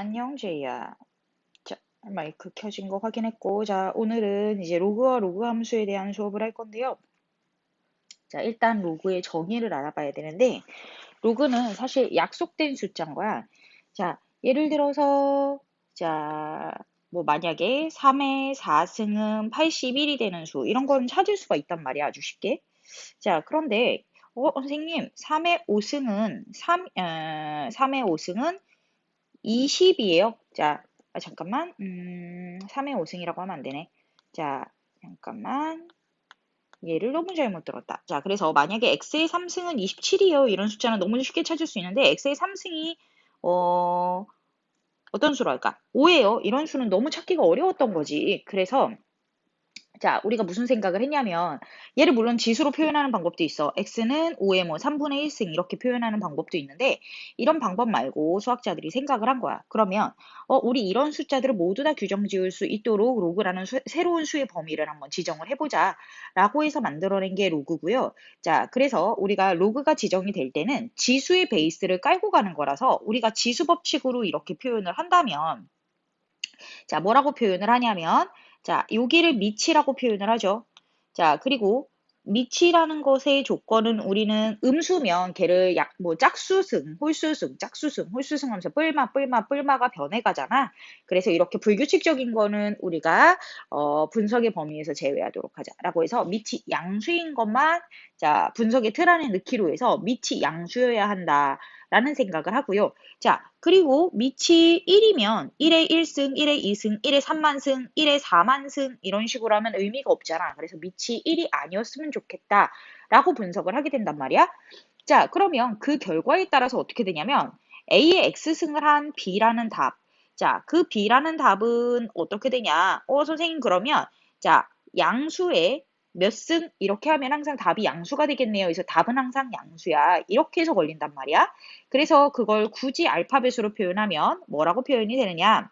안녕, 제이야. 자, 마이크 켜진 거 확인했고, 자, 오늘은 이제 로그와 로그 함수에 대한 수업을 할 건데요. 자, 일단 로그의 정의를 알아봐야 되는데, 로그는 사실 약속된 숫자인 거야. 자, 예를 들어서, 자, 뭐 만약에 3의 4승은 81이 되는 수, 이런 건 찾을 수가 있단 말이야, 아주 쉽게. 자, 그런데, 선생님, 3의 5승은, 3의 5승은 20이에요. 자, 잠깐만. 3의 5승이라고 하면 안 되네. 자, 잠깐만. 얘를 너무 잘못 들었다. 자, 그래서 만약에 x의 3승은 27이에요. 이런 숫자는 너무 쉽게 찾을 수 있는데 x의 3승이 어떤 수로 할까? 5예요. 이런 수는 너무 찾기가 어려웠던 거지. 그래서 자, 우리가 무슨 생각을 했냐면, 얘를 물론 지수로 표현하는 방법도 있어. x는 5의 뭐 3분의 1승 이렇게 표현하는 방법도 있는데, 이런 방법 말고 수학자들이 생각을 한 거야. 그러면, 우리 이런 숫자들을 모두 다 규정 지을 수 있도록 로그라는 새로운 수의 범위를 한번 지정을 해보자. 라고 해서 만들어낸 게 로그고요. 자, 그래서 우리가 로그가 지정이 될 때는 지수의 베이스를 깔고 가는 거라서, 우리가 지수 법칙으로 이렇게 표현을 한다면, 자, 뭐라고 표현을 하냐면, 자, 여기를 미치라고 표현을 하죠. 자, 그리고 미치라는 것의 조건은 우리는 음수면 걔를 뭐 짝수승, 홀수승, 짝수승, 홀수승 하면서 뿔마가 변해가잖아. 그래서 이렇게 불규칙적인 거는 우리가 분석의 범위에서 제외하도록 하자라고 해서 밑이 양수인 것만 자, 분석의 틀 안에 넣기로 해서 밑이 양수여야 한다라는 생각을 하고요. 자, 그리고 밑이 1이면 1의 1승, 1의 2승, 1의 3만승, 1의 4만승 이런 식으로 하면 의미가 없잖아. 그래서 밑이 1이 아니었으면 좋겠다 라고 분석을 하게 된단 말이야. 자, 그러면 그 결과에 따라서 어떻게 되냐면 A의 X승을 한 B라는 답. 자, 그 B라는 답은 어떻게 되냐? 선생님 그러면 자, 양수의 몇 승 이렇게 하면 항상 답이 양수가 되겠네요. 그래서 답은 항상 양수야. 이렇게 해서 걸린단 말이야. 그래서 그걸 굳이 알파벳으로 표현하면 뭐라고 표현이 되느냐?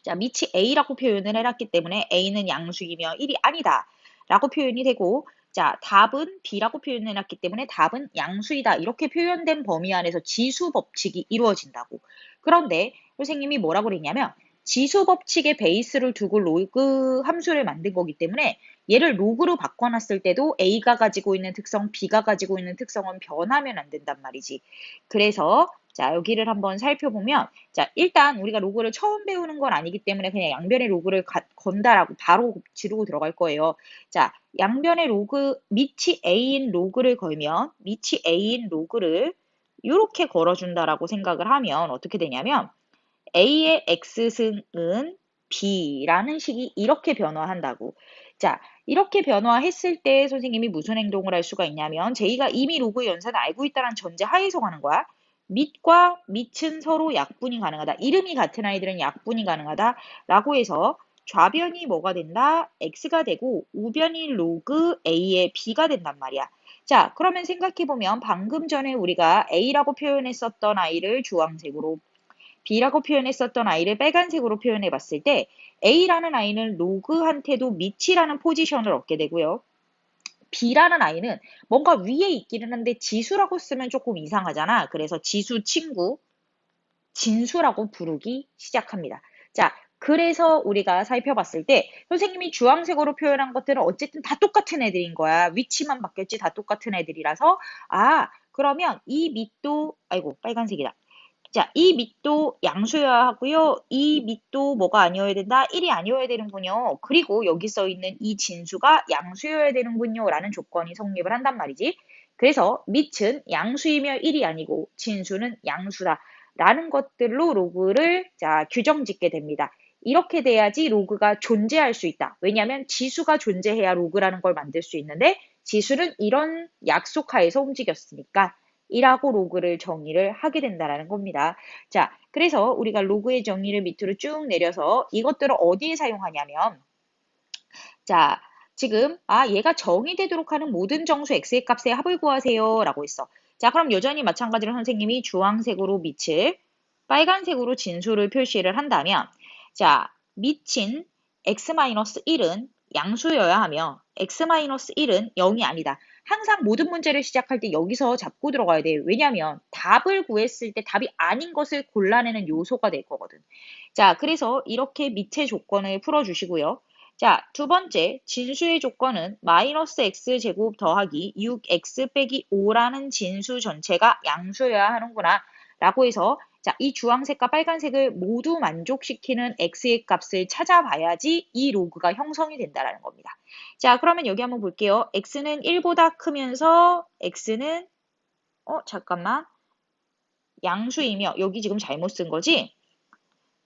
자, 밑이 A라고 표현을 해놨기 때문에 A는 양수이며 1이 아니다. 라고 표현이 되고, 자, 답은 B라고 표현해놨기 때문에 답은 양수이다. 이렇게 표현된 범위 안에서 지수 법칙이 이루어진다고. 그런데 선생님이 뭐라고 그랬냐면, 지수 법칙의 베이스를 두고 로그 함수를 만든 거기 때문에 얘를 로그로 바꿔놨을 때도 A가 가지고 있는 특성, B가 가지고 있는 특성은 변하면 안 된단 말이지. 그래서 자, 여기를 한번 살펴보면 자, 일단 우리가 로그를 처음 배우는 건 아니기 때문에 그냥 양변의 로그를 건다라고 바로 지르고 들어갈 거예요. 자, 양변의 로그, 밑이 A인 로그를 걸면 밑이 A인 로그를 이렇게 걸어준다라고 생각을 하면 어떻게 되냐면 A의 X승은 B라는 식이 이렇게 변화한다고. 자, 이렇게 변화했을 때 선생님이 무슨 행동을 할 수가 있냐면 제이가 이미 로그의 연산을 알고 있다는 전제 하에서 가는 거야. 밑과 밑은 서로 약분이 가능하다. 이름이 같은 아이들은 약분이 가능하다라고 해서 좌변이 뭐가 된다? X가 되고 우변이 로그 A의 B가 된단 말이야. 자, 그러면 생각해보면 방금 전에 우리가 A라고 표현했었던 아이를 주황색으로 B라고 표현했었던 아이를 빨간색으로 표현해 봤을 때 A라는 아이는 로그한테도 밑이라는 포지션을 얻게 되고요. B라는 아이는 뭔가 위에 있기는 한데 지수라고 쓰면 조금 이상하잖아. 그래서 지수 친구, 진수라고 부르기 시작합니다. 자, 그래서 우리가 살펴봤을 때 선생님이 주황색으로 표현한 것들은 어쨌든 다 똑같은 애들인 거야. 위치만 바뀌었지 다 똑같은 애들이라서 그러면 이 밑도 아이고 빨간색이다. 자, 이 밑도 양수여야 하고요. 이 밑도 뭐가 아니어야 된다? 1이 아니어야 되는군요. 그리고 여기 써 있는 이 진수가 양수여야 되는군요. 라는 조건이 성립을 한단 말이지. 그래서 밑은 양수이며 1이 아니고 진수는 양수다. 라는 것들로 로그를 자, 규정 짓게 됩니다. 이렇게 돼야지 로그가 존재할 수 있다. 왜냐하면 지수가 존재해야 로그라는 걸 만들 수 있는데 지수는 이런 약속하에서 움직였으니까 이라고 로그를 정의를 하게 된다라는 겁니다. 자, 그래서 우리가 로그의 정의를 밑으로 쭉 내려서 이것들을 어디에 사용하냐면 자, 지금 얘가 정의되도록 하는 모든 정수 x의 값의 합을 구하세요 라고 했어. 자, 그럼 여전히 마찬가지로 선생님이 주황색으로 밑을 빨간색으로 진수를 표시를 한다면 자, 밑인 x-1은 양수여야 하며 x-1은 0이 아니다. 항상 모든 문제를 시작할 때 여기서 잡고 들어가야 돼요. 왜냐하면 답을 구했을 때 답이 아닌 것을 골라내는 요소가 될 거거든. 자, 그래서 이렇게 밑의 조건을 풀어주시고요. 자, 두 번째, 진수의 조건은 마이너스 x제곱 더하기 6x 빼기 5라는 진수 전체가 양수여야 하는구나 라고 해서 자, 이 주황색과 빨간색을 모두 만족시키는 x의 값을 찾아봐야지 이 로그가 형성이 된다는 겁니다. 자, 그러면 여기 한번 볼게요. x는 1보다 크면서 x는 잠깐만. 양수이며 여기 지금 잘못 쓴 거지?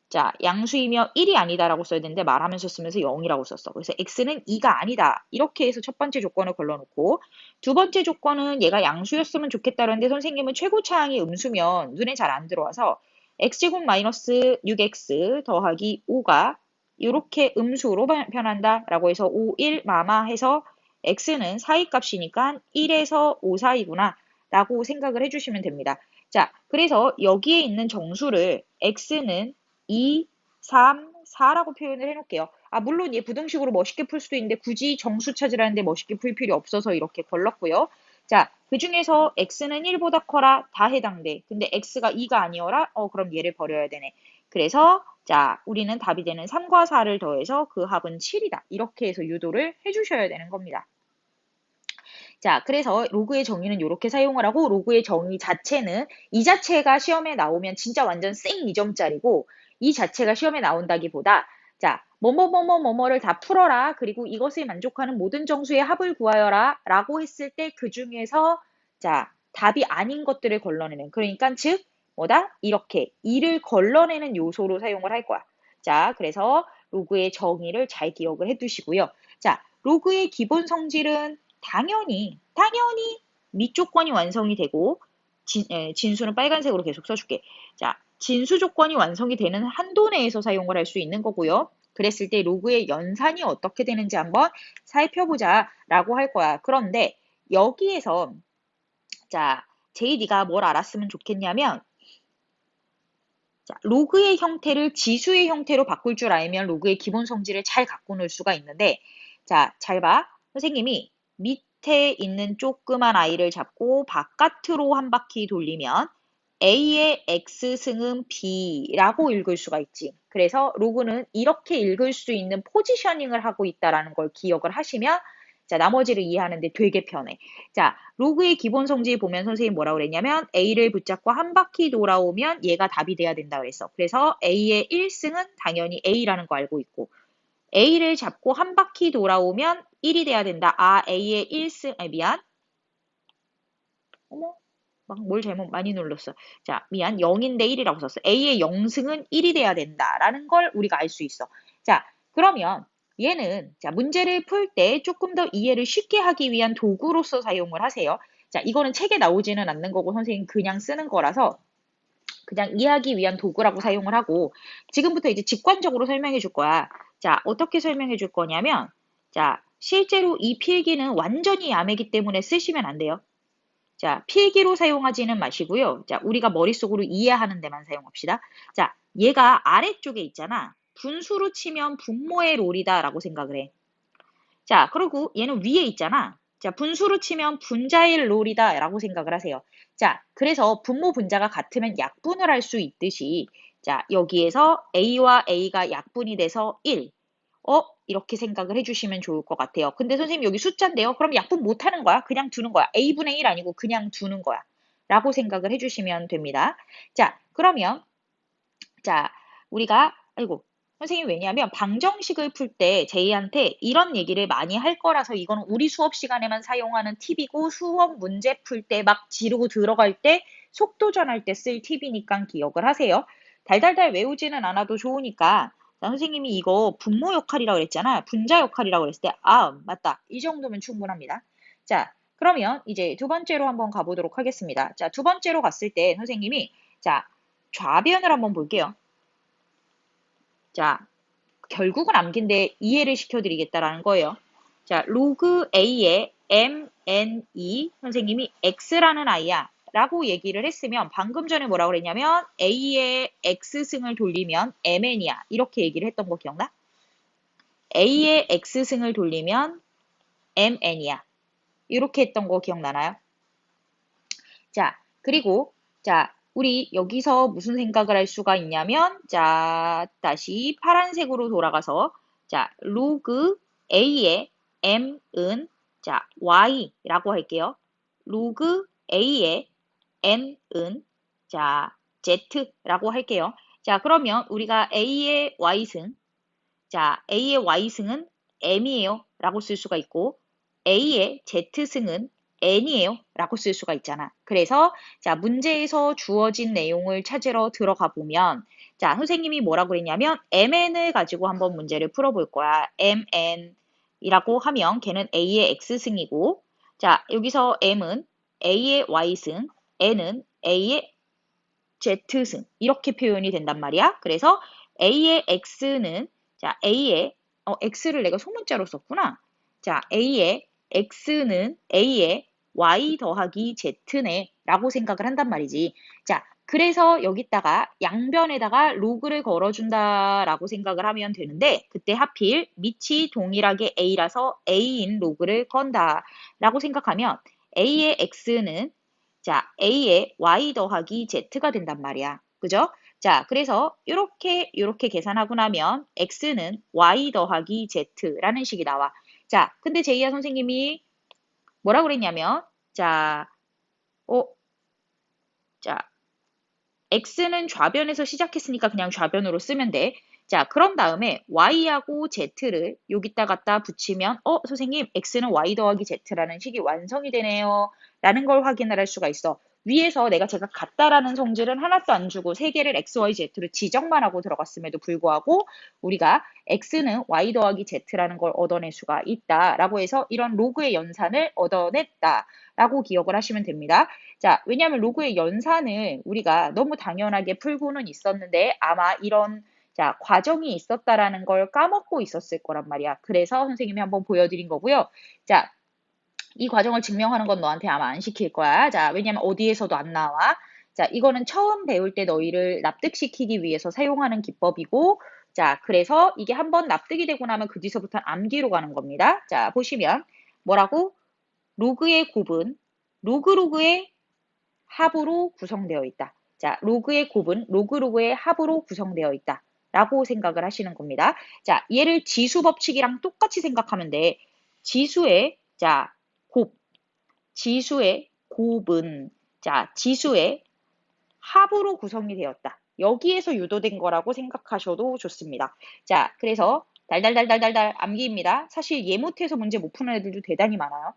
자, 양수이며 1이 아니다라고 써야 되는데 말하면서 쓰면서 0이라고 썼어. 그래서 x는 2가 아니다. 이렇게 해서 첫 번째 조건을 걸러놓고 두 번째 조건은 얘가 양수였으면 좋겠다는데 선생님은 최고차항이 음수면 눈에 잘 안 들어와서 x제곱 마이너스 6x 더하기 5가 이렇게 음수로 변한다라고 해서 5, 1 마마 해서 x는 사이값이니까 1에서 5 사이구나 라고 생각을 해주시면 됩니다. 자, 그래서 여기에 있는 정수를 x는 2, 3, 4라고 표현을 해놓을게요. 물론 얘 부등식으로 멋있게 풀 수도 있는데 굳이 정수 찾으라는데 멋있게 풀 필요 없어서 이렇게 걸렀고요. 자, 그 중에서 x는 1보다 커라 다 해당돼. 근데 x가 2가 아니어라? 그럼 얘를 버려야 되네. 그래서 자, 우리는 답이 되는 3과 4를 더해서 그 합은 7이다. 이렇게 해서 유도를 해주셔야 되는 겁니다. 자, 그래서 로그의 정의는 이렇게 사용을 하고 로그의 정의 자체는 이 자체가 시험에 나오면 진짜 완전 생 2점짜리고 이 자체가 시험에 나온다기보다 자, 뭐뭐뭐뭐뭐를 다 풀어라. 그리고 이것을 만족하는 모든 정수의 합을 구하여라. 라고 했을 때 그 중에서 자, 답이 아닌 것들을 걸러내는 그러니까 즉 뭐다? 이렇게 2를 걸러내는 요소로 사용을 할 거야. 자, 그래서 로그의 정의를 잘 기억을 해 두시고요. 자, 로그의 기본 성질은 당연히 밑조건이 완성이 되고 진수는 빨간색으로 계속 써줄게. 자, 진수 조건이 완성이 되는 한도 내에서 사용을 할 수 있는 거고요. 그랬을 때 로그의 연산이 어떻게 되는지 한번 살펴보자 라고 할 거야. 그런데 여기에서 자, JD가 뭘 알았으면 좋겠냐면 자, 로그의 형태를 지수의 형태로 바꿀 줄 알면 로그의 기본 성질을 잘 갖고 놀 수가 있는데 자, 잘 봐. 선생님이 밑에 있는 조그만 아이를 잡고 바깥으로 한 바퀴 돌리면 A의 X승은 B라고 읽을 수가 있지. 그래서 로그는 이렇게 읽을 수 있는 포지셔닝을 하고 있다는 걸 기억을 하시면 자, 나머지를 이해하는데 되게 편해. 자, 로그의 기본 성질 보면 선생님이 뭐라고 그랬냐면 A를 붙잡고 한 바퀴 돌아오면 얘가 답이 돼야 된다 그랬어. 그래서 A의 1승은 당연히 A라는 거 알고 있고 A를 잡고 한 바퀴 돌아오면 1이 돼야 된다. A의 1승, 미안. 어머, 막 뭘 잘못 많이 눌렀어. 자, 미안. 0인데 1이라고 썼어. A의 0승은 1이 돼야 된다라는 걸 우리가 알 수 있어. 자, 그러면 얘는 자, 문제를 풀 때 조금 더 이해를 쉽게 하기 위한 도구로서 사용을 하세요. 자, 이거는 책에 나오지는 않는 거고 선생님 그냥 쓰는 거라서 그냥 이해하기 위한 도구라고 사용을 하고 지금부터 이제 직관적으로 설명해 줄 거야. 자, 어떻게 설명해 줄 거냐면 자, 실제로 이 필기는 완전히 야매기 때문에 쓰시면 안 돼요. 자, 필기로 사용하지는 마시고요. 자, 우리가 머릿속으로 이해하는 데만 사용합시다. 자, 얘가 아래쪽에 있잖아. 분수로 치면 분모의 롤이다 라고 생각을 해. 자, 그리고 얘는 위에 있잖아. 자, 분수로 치면 분자의 롤이다 라고 생각을 하세요. 자, 그래서 분모 분자가 같으면 약분을 할 수 있듯이 자, 여기에서 A와 A가 약분이 돼서 1. 이렇게 생각을 해주시면 좋을 것 같아요. 근데 선생님 여기 숫자인데요. 그럼 약분 못하는 거야. 그냥 두는 거야. A분의 1 아니고 그냥 두는 거야. 라고 생각을 해주시면 됩니다. 자, 그러면 자, 우리가 아이고 선생님 왜냐하면 방정식을 풀 때 제이한테 이런 얘기를 많이 할 거라서 이거는 우리 수업 시간에만 사용하는 팁이고 수업 문제 풀 때 막 지르고 들어갈 때 속도 전할 때 쓸 팁이니까 기억을 하세요. 달달달 외우지는 않아도 좋으니까 자, 선생님이 이거 분모 역할이라고 그랬잖아. 분자 역할이라고 그랬을 때 맞다. 이 정도면 충분합니다. 자, 그러면 이제 두 번째로 한번 가보도록 하겠습니다. 자, 두 번째로 갔을 때 선생님이 자, 좌변을 한번 볼게요. 자, 결국은 암기인데 이해를 시켜드리겠다라는 거예요. 자, 로그 A의 MNE 선생님이 X라는 아이야 라고 얘기를 했으면 방금 전에 뭐라고 그랬냐면 A의 X승을 돌리면 MN이야 이렇게 얘기를 했던 거 기억나? A의 X승을 돌리면 MN이야 이렇게 했던 거 기억나나요? 자, 그리고 자, 우리 여기서 무슨 생각을 할 수가 있냐면 자, 다시 파란색으로 돌아가서 자, 로그 A의 M은 자, Y라고 할게요. 로그 A의 N은 자, Z라고 할게요. 자, 그러면 우리가 A의 Y승 자, A의 Y승은 M이에요 라고 쓸 수가 있고 A의 Z승은 N이에요 라고 쓸 수가 있잖아. 그래서 자, 문제에서 주어진 내용을 찾으러 들어가 보면 자, 선생님이 뭐라고 그랬냐면 MN을 가지고 한번 문제를 풀어볼 거야. MN이라고 하면 걔는 A의 X승이고 자, 여기서 M은 A의 Y승, N은 A의 Z승 이렇게 표현이 된단 말이야. 그래서 A의 X는 자 A의 X를 내가 소문자로 썼구나. 자 A의 X는 A의 Y 더하기 Z네 라고 생각을 한단 말이지. 자 그래서 여기다가 양변에다가 로그를 걸어준다라고 생각을 하면 되는데 그때 하필 밑이 동일하게 A라서 A인 로그를 건다 라고 생각하면 A의 X는 자, A의 Y 더하기 Z가 된단 말이야. 그죠? 자, 그래서 이렇게 계산하고 나면 X는 Y 더하기 Z라는 식이 나와. 자, 근데 제이야 선생님이 뭐라 그랬냐면, 자, 어, 자, X는 좌변에서 시작했으니까 그냥 좌변으로 쓰면 돼. 자, 그런 다음에 Y하고 Z를 여기다 갖다 붙이면, 선생님, X는 Y 더하기 Z라는 식이 완성이 되네요. 라는 걸 확인을 할 수가 있어. 위에서 제가 같다라는 성질은 하나도 안 주고 세 개를 X, Y, Z로 지정만 하고 들어갔음에도 불구하고 우리가 X는 Y 더하기 Z라는 걸 얻어낼 수가 있다라고 해서 이런 로그의 연산을 얻어냈다라고 기억을 하시면 됩니다. 자, 왜냐하면 로그의 연산을 우리가 너무 당연하게 풀고는 있었는데 아마 이런 자, 과정이 있었다라는 걸 까먹고 있었을 거란 말이야. 그래서 선생님이 한번 보여드린 거고요. 자, 이 과정을 증명하는 건 너한테 아마 안 시킬 거야. 자, 왜냐면 어디에서도 안 나와. 자, 이거는 처음 배울 때 너희를 납득시키기 위해서 사용하는 기법이고, 자, 그래서 이게 한번 납득이 되고 나면 그 뒤서부터는 암기로 가는 겁니다. 자, 보시면 뭐라고? 로그의 곱은 로그의 합으로 구성되어 있다. 자, 로그의 곱은 로그의 합으로 구성되어 있다. 라고 생각을 하시는 겁니다. 자, 얘를 지수 법칙이랑 똑같이 생각하면 돼. 지수의, 자, 곱, 지수의 곱은, 자, 지수의 합으로 구성이 되었다. 여기에서 유도된 거라고 생각하셔도 좋습니다. 자, 그래서 달달달달달달 암기입니다. 사실 얘 못해서 문제 못 푸는 애들도 대단히 많아요.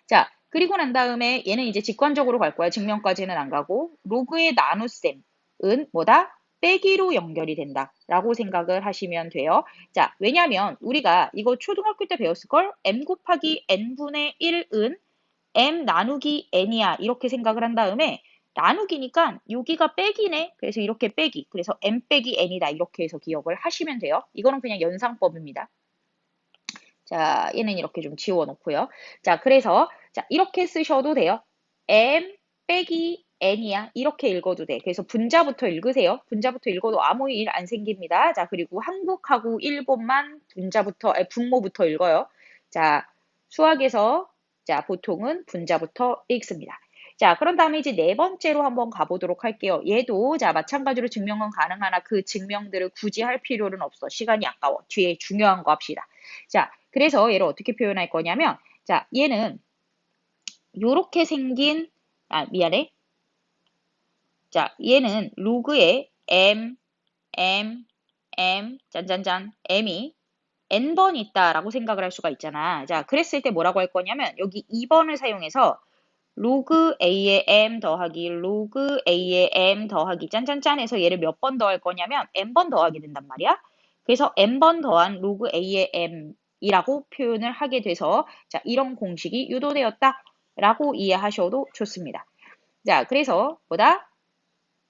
자, 그리고 난 다음에 얘는 이제 직관적으로 갈 거야. 증명까지는 안 가고. 로그의 나눗셈은 뭐다? 빼기로 연결이 된다. 라고 생각을 하시면 돼요. 자, 왜냐면 우리가 이거 초등학교 때 배웠을걸? m 곱하기 n분의 1은 m 나누기 n이야. 이렇게 생각을 한 다음에 나누기니까 여기가 빼기네. 그래서 이렇게 빼기. 그래서 m 빼기 n이다. 이렇게 해서 기억을 하시면 돼요. 이거는 그냥 연상법입니다. 자, 얘는 이렇게 좀 지워놓고요. 자, 그래서 자 이렇게 쓰셔도 돼요. m 빼기 n이야. 이렇게 읽어도 돼. 그래서 분자부터 읽으세요. 분자부터 읽어도 아무 일 안 생깁니다. 자, 그리고 한국하고 일본만 분모부터 읽어요. 자, 수학에서 자 보통은 분자부터 읽습니다. 자, 그런 다음에 이제 네 번째로 한번 가보도록 할게요. 얘도 자 마찬가지로 증명은 가능하나 그 증명들을 굳이 할 필요는 없어. 시간이 아까워. 뒤에 중요한 거 합시다. 자, 그래서 얘를 어떻게 표현할 거냐면 자, 얘는 요렇게 생긴 미안해. 자, 얘는 로그의 m, 짠짠짠, m이 n번 있다라고 생각을 할 수가 있잖아. 자, 그랬을 때 뭐라고 할 거냐면 여기 2번을 사용해서 로그 a의 m 더하기 로그 a의 m 더하기 짠짠짠 해서 얘를 몇 번 더할 거냐면 n번 더하게 된단 말이야. 그래서 n번 더한 로그 a의 m 이라고 표현을 하게 돼서 자, 이런 공식이 유도되었다 라고 이해하셔도 좋습니다. 자, 그래서 뭐다?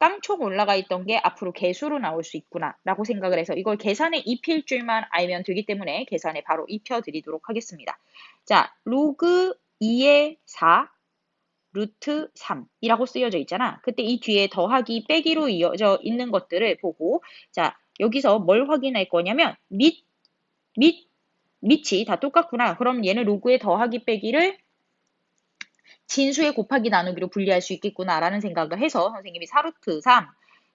깡총 올라가 있던 게 앞으로 개수로 나올 수 있구나 라고 생각을 해서 이걸 계산에 입힐 줄만 알면 되기 때문에 계산에 바로 입혀드리도록 하겠습니다. 자, 로그 2의 4 루트 3이라고 쓰여져 있잖아. 그때 이 뒤에 더하기 빼기로 이어져 있는 것들을 보고 자, 여기서 뭘 확인할 거냐면 밑이 다 똑같구나. 그럼 얘는 로그의 더하기 빼기를 진수의 곱하기 나누기로 분리할 수 있겠구나라는 생각을 해서 선생님이 4루트 3,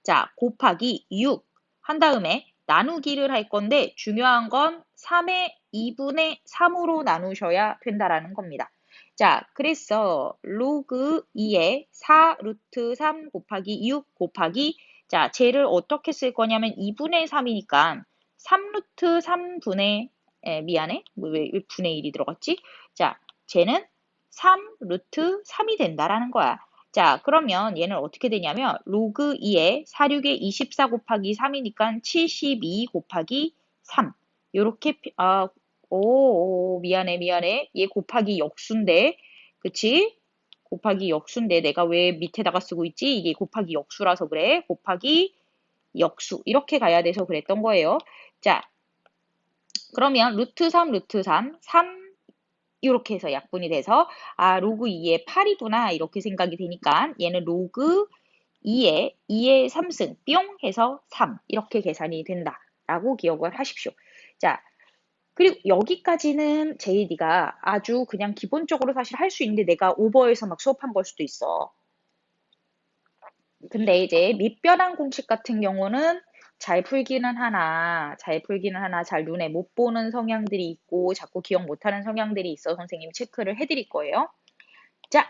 자, 곱하기 6 한 다음에 나누기를 할 건데 중요한 건 3의 2분의 3으로 나누셔야 된다라는 겁니다. 자, 그래서 로그 2의 4루트 3 곱하기 6 곱하기 자, 쟤를 어떻게 쓸 거냐면 2분의 3이니까 3루트 3분의 미안해. 왜 분의 1이 들어갔지? 자, 쟤는 3루트 3이 된다라는 거야. 자, 그러면 얘는 어떻게 되냐면 로그 2에 46에 24 곱하기 3이니까 72 곱하기 3. 요렇게 미안해. 얘 곱하기 역수인데. 그치? 곱하기 역수인데 내가 왜 밑에다가 쓰고 있지? 이게 곱하기 역수라서 그래. 곱하기 역수. 이렇게 가야 돼서 그랬던 거예요. 자, 그러면 루트 3, 루트 3, 3 이렇게 해서 약분이 돼서 아 로그 2의 8이구나 이렇게 생각이 되니까 얘는 로그 2의 3승 뿅 해서 3 이렇게 계산이 된다라고 기억을 하십시오. 자, 그리고 여기까지는 JD가 아주 그냥 기본적으로 사실 할 수 있는데 내가 오버해서 막 수업한 걸 수도 있어. 근데 이제 밑변환 공식 같은 경우는 잘 풀기는 하나, 잘 눈에 못 보는 성향들이 있고 자꾸 기억 못하는 성향들이 있어 선생님이 체크를 해드릴 거예요. 자,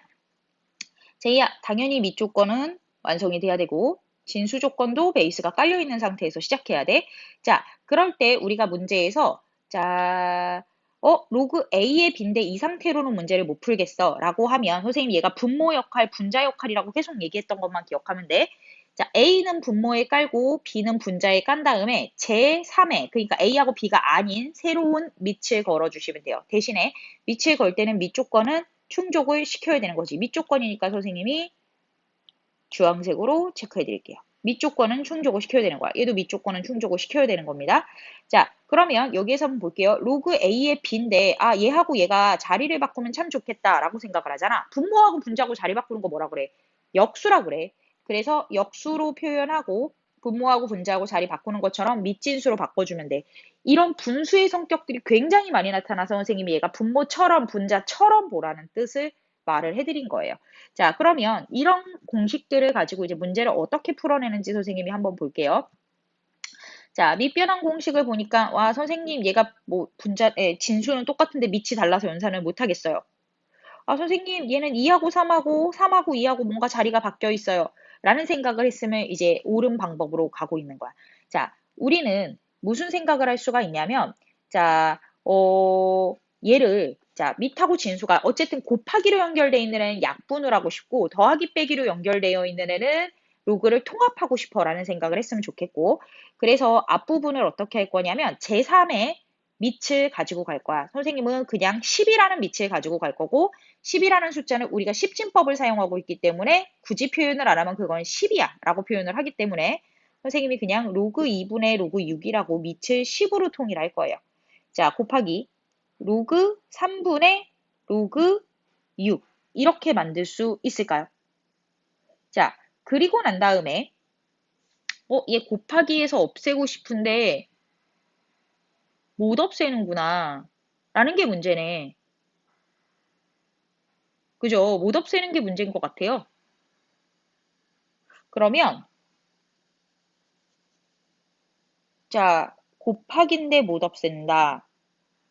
제이야, 당연히 밑조건은 완성이 돼야 되고 진수 조건도 베이스가 깔려 있는 상태에서 시작해야 돼. 자, 그럴 때 우리가 문제에서 자, 로그 A의 B인데 이 상태로는 문제를 못 풀겠어 라고 하면 선생님 얘가 분모 역할, 분자 역할이라고 계속 얘기했던 것만 기억하면 돼. 자, A는 분모에 깔고 B는 분자에 깐 다음에 제3의 그러니까 A하고 B가 아닌 새로운 밑을 걸어주시면 돼요. 대신에 밑을 걸 때는 밑조건은 충족을 시켜야 되는 거지. 밑조건이니까 선생님이 주황색으로 체크해 드릴게요. 밑조건은 충족을 시켜야 되는 거야. 얘도 밑조건은 충족을 시켜야 되는 겁니다. 자, 그러면 여기에서 한번 볼게요. 로그 A의 B인데 아 얘하고 얘가 자리를 바꾸면 참 좋겠다라고 생각을 하잖아. 분모하고 분자하고 자리 바꾸는 거 뭐라 그래? 역수라 그래. 그래서 역수로 표현하고 분모하고 분자하고 자리 바꾸는 것처럼 밑진수로 바꿔주면 돼. 이런 분수의 성격들이 굉장히 많이 나타나서 선생님이 얘가 분모처럼 분자처럼 보라는 뜻을 말을 해드린 거예요. 자, 그러면 이런 공식들을 가지고 이제 문제를 어떻게 풀어내는지 선생님이 한번 볼게요. 자, 밑변환 공식을 보니까 와, 선생님 얘가 뭐 진수는 똑같은데 밑이 달라서 연산을 못 하겠어요. 아, 선생님 얘는 2하고 3하고 3하고 2하고 뭔가 자리가 바뀌어 있어요. 라는 생각을 했으면 이제 옳은 방법으로 가고 있는 거야. 자, 우리는 무슨 생각을 할 수가 있냐면 자, 얘를 자, 밑하고 진수가 어쨌든 곱하기로 연결되어 있는 애는 약분을 하고 싶고 더하기 빼기로 연결되어 있는 애는 로그를 통합하고 싶어라는 생각을 했으면 좋겠고 그래서 앞부분을 어떻게 할 거냐면 제3의 밑을 가지고 갈 거야. 선생님은 그냥 10이라는 밑을 가지고 갈 거고 10이라는 숫자는 우리가 십진법을 사용하고 있기 때문에 굳이 표현을 안 하면 그건 10이야 라고 표현을 하기 때문에 선생님이 그냥 로그 2분의 로그 6이라고 밑을 10으로 통일할 거예요. 자, 곱하기 로그 3분의 로그 6 이렇게 만들 수 있을까요? 자, 그리고 난 다음에 얘 곱하기에서 없애고 싶은데 못 없애는구나 라는 게 문제네. 그죠? 못 없애는 게 문제인 것 같아요. 그러면 자, 곱하기인데 못 없앤다.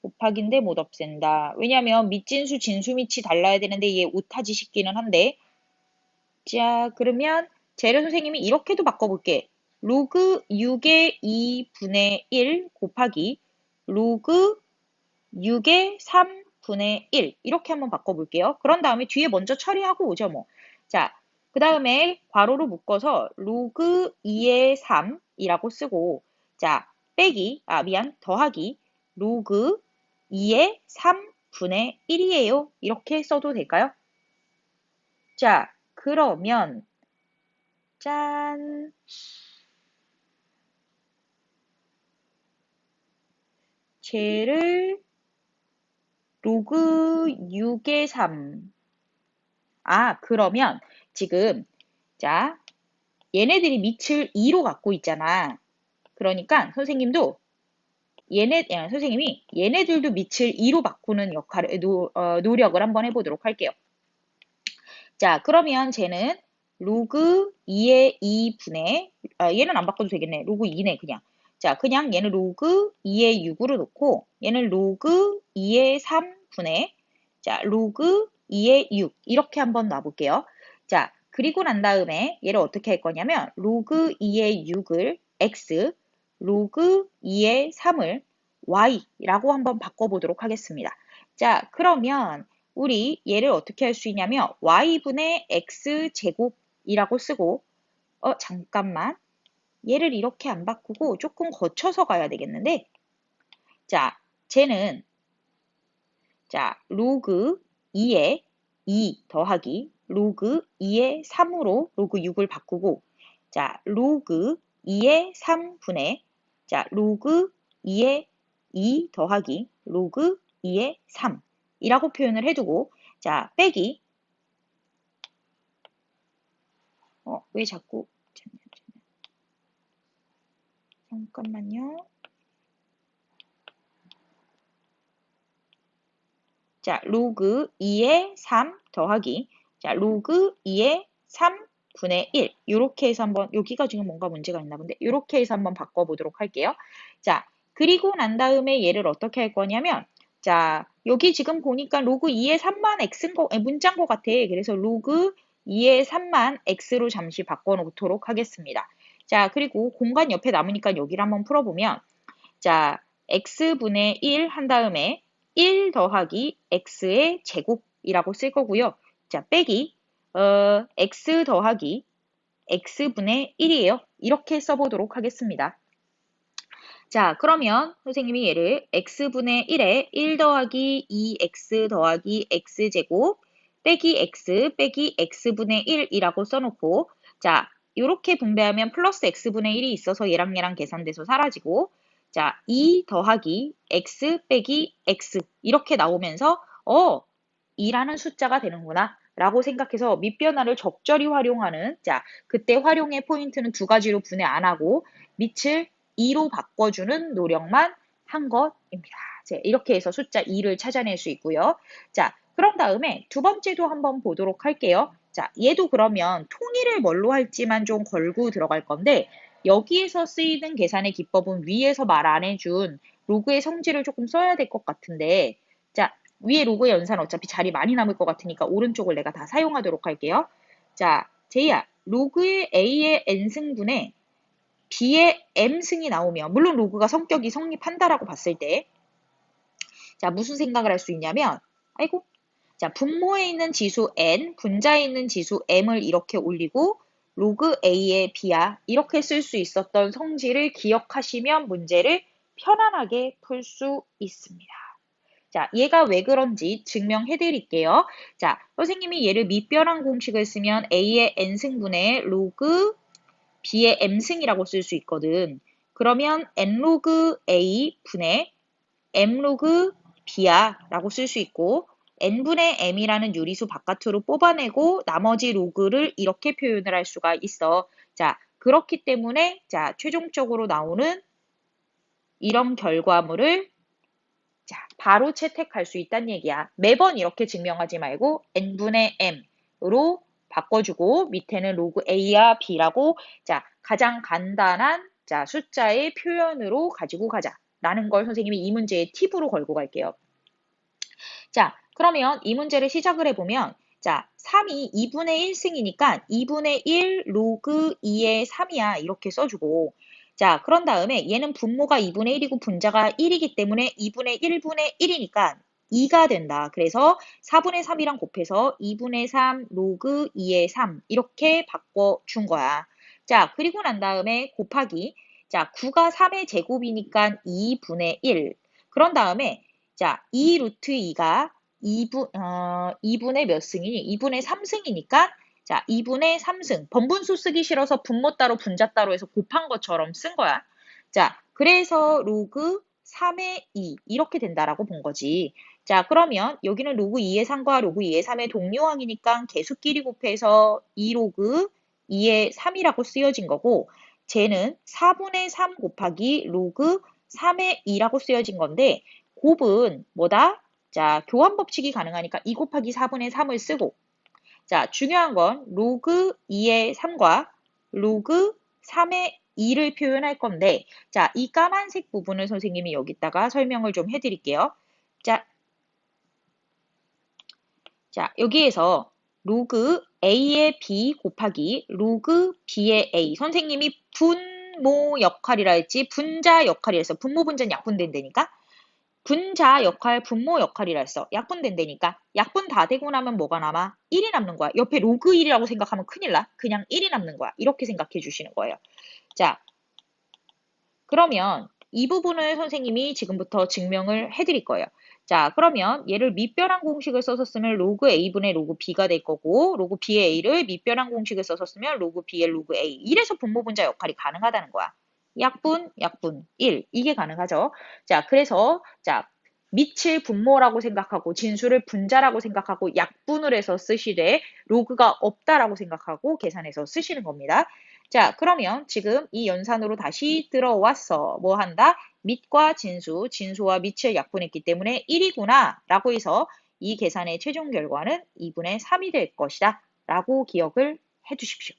곱하기인데 못 없앤다. 왜냐면 밑진수, 진수 밑이 달라야 되는데 얘 오타지 싶기는 한데 자, 그러면 재료 선생님이 이렇게도 바꿔볼게. 로그 6의 2분의 1 곱하기 로그 6의 3분의 1 이렇게 한번 바꿔볼게요. 그런 다음에 뒤에 먼저 처리하고 오죠 뭐. 자, 그 다음에 괄호로 묶어서 로그 2의 3이라고 쓰고 자, 빼기, 더하기 로그 2의 3분의 1이에요. 이렇게 써도 될까요? 자, 그러면 짠! 쟤를 로그 6의 3 그러면 지금 자, 얘네들이 밑을 2로 갖고 있잖아. 그러니까 선생님도 선생님이 얘네들도 밑을 2로 바꾸는 역할을 노력을 한번 해보도록 할게요. 자, 그러면 쟤는 로그 2의 2분의, 얘는 안 바꿔도 되겠네. 로그 2네, 그냥. 자, 그냥 얘는 로그 2의 6으로 놓고, 얘는 로그 2의 3분의, 자, 로그 2의 6. 이렇게 한번 놔볼게요. 자, 그리고 난 다음에 얘를 어떻게 할 거냐면, 로그 2의 6을 x, 로그 2의 3을 y라고 한번 바꿔보도록 하겠습니다. 자, 그러면 우리 얘를 어떻게 할 수 있냐면 y분의 x제곱이라고 쓰고 잠깐만 얘를 이렇게 안 바꾸고 조금 거쳐서 가야 되겠는데 자 쟤는 자 로그 2에 2 더하기 로그 2의 3으로 로그 6을 바꾸고 자 로그 2의 3분의 자 로그 2의 2 더하기 로그 2의 3 이라고 표현을 해두고 자 빼기 왜 자꾸 잠깐만요. 자, 로그 2의 3 더하기 자, 로그 2의 3분의 1 이렇게 해서 한번 여기가 지금 뭔가 문제가 있나 본데 이렇게 해서 한번 바꿔보도록 할게요. 자, 그리고 난 다음에 얘를 어떻게 할 거냐면 자, 여기 지금 보니까 로그 2의 3만 x인 문자인 것 같아. 그래서 로그 2의 3만 x로 잠시 바꿔놓도록 하겠습니다. 자, 그리고 공간 옆에 남으니까 여기를 한번 풀어보면 자, x분의 1 한 다음에 1 더하기 x의 제곱이라고 쓸 거고요. 자, 빼기 x 더하기 x분의 1이에요. 이렇게 써보도록 하겠습니다. 자, 그러면 선생님이 얘를 x분의 1에 1 더하기 2x 더하기 x제곱 빼기 x 빼기 x분의 1이라고 써놓고 자, 이렇게 분배하면 플러스 x분의 1이 있어서 얘랑 얘랑 계산돼서 사라지고 자, 2 더하기 x 빼기 x 이렇게 나오면서 2라는 숫자가 되는구나 라고 생각해서 밑변화를 적절히 활용하는 자, 그때 활용의 포인트는 두 가지로 분해 안 하고 밑을 2로 바꿔주는 노력만 한 것입니다. 이렇게 해서 숫자 2를 찾아낼 수 있고요. 자, 그런 다음에 두 번째도 한번 보도록 할게요. 자, 얘도 그러면 통일을 뭘로 할지만 좀 걸고 들어갈 건데 여기에서 쓰이는 계산의 기법은 위에서 말 안 해준 로그의 성질을 조금 써야 될 것 같은데 자, 위에 로그의 연산 어차피 자리 많이 남을 것 같으니까 오른쪽을 내가 다 사용하도록 할게요. 자, 제이야, 로그의 A의 N승분에 B의 M승이 나오면 물론 로그가 성격이 성립한다라고 봤을 때 자, 무슨 생각을 할 수 있냐면 아이고 자, 분모에 있는 지수 N, 분자에 있는 지수 M을 이렇게 올리고 로그 A의 B야 이렇게 쓸 수 있었던 성질을 기억하시면 문제를 편안하게 풀 수 있습니다. 자, 얘가 왜 그런지 증명해 드릴게요. 자, 선생님이 얘를 밑변환 공식을 쓰면 A의 N승분의 로그 B의 M승이라고 쓸 수 있거든. 그러면 N로그 A 분의 M로그 B야 라고 쓸 수 있고 N분의 M이라는 유리수 바깥으로 뽑아내고 나머지 로그를 이렇게 표현을 할 수가 있어. 자, 그렇기 때문에 자, 최종적으로 나오는 이런 결과물을 자, 바로 채택할 수 있다는 얘기야. 매번 이렇게 증명하지 말고 n분의 m으로 바꿔주고 밑에는 로그 a와 b라고 자, 가장 간단한 자, 숫자의 표현으로 가지고 가자라는 걸 선생님이 이 문제의 팁으로 걸고 갈게요. 자, 그러면 이 문제를 시작을 해보면 자, 3이 2분의 1승이니까 2분의 1 로그 2의 3이야 이렇게 써주고 자, 그런 다음에 얘는 분모가 2분의 1이고 분자가 1이기 때문에 2분의 1분의 1이니까 2가 된다. 그래서 4분의 3이랑 곱해서 2분의 3 로그 2의 3 이렇게 바꿔준 거야. 자, 그리고 난 다음에 곱하기 자, 9가 3의 제곱이니까 2분의 1 그런 다음에 자, 2 루트 2가 2분의 몇 승이니? 2분의 3승이니까 자, 2분의 3승. 번분수 쓰기 싫어서 분모 따로 분자 따로 해서 곱한 것처럼 쓴 거야. 자, 그래서 로그 3의 2 이렇게 된다라고 본 거지. 자, 그러면 여기는 로그 2의 3과 로그 2의 3의 동료항이니까 개수끼리 곱해서 2 로그 2의 3이라고 쓰여진 거고 쟤는 4분의 3 곱하기 로그 3의 2라고 쓰여진 건데 곱은 뭐다? 자, 교환 법칙이 가능하니까 2 곱하기 4분의 3을 쓰고 자, 중요한 건 로그 2의 3과 로그 3의 2를 표현할 건데, 자, 이 까만색 부분을 선생님이 여기다가 설명을 좀 해드릴게요. 자, 여기에서 로그 A의 B 곱하기 로그 B의 A. 선생님이 분모 역할이라 했지, 분자 역할이라 했어. 분모, 분자는 약분된다니까? 분자 역할, 분모 역할이라 했어. 약분된다니까. 약분 다 되고 나면 뭐가 남아? 1이 남는 거야. 옆에 로그 1이라고 생각하면 큰일 나. 그냥 1이 남는 거야. 이렇게 생각해 주시는 거예요. 자, 그러면 이 부분을 선생님이 지금부터 증명을 해드릴 거예요. 자, 그러면 얘를 밑변환 공식을 써서 쓰면 로그 A분의 로그 B가 될 거고, 로그 B의 A를 밑변환 공식을 써서 쓰면 로그 B의 로그 A. 이래서 분모분자 역할이 가능하다는 거야. 약분, 약분, 1. 이게 가능하죠. 자, 그래서, 자, 밑을 분모라고 생각하고, 진수를 분자라고 생각하고, 약분을 해서 쓰시되, 로그가 없다라고 생각하고 계산해서 쓰시는 겁니다. 자, 그러면 지금 이 연산으로 다시 들어왔어. 뭐 한다? 밑과 진수, 진수와 밑을 약분했기 때문에 1이구나 라고 해서 이 계산의 최종 결과는 2분의 3이 될 것이다 라고 기억을 해 주십시오.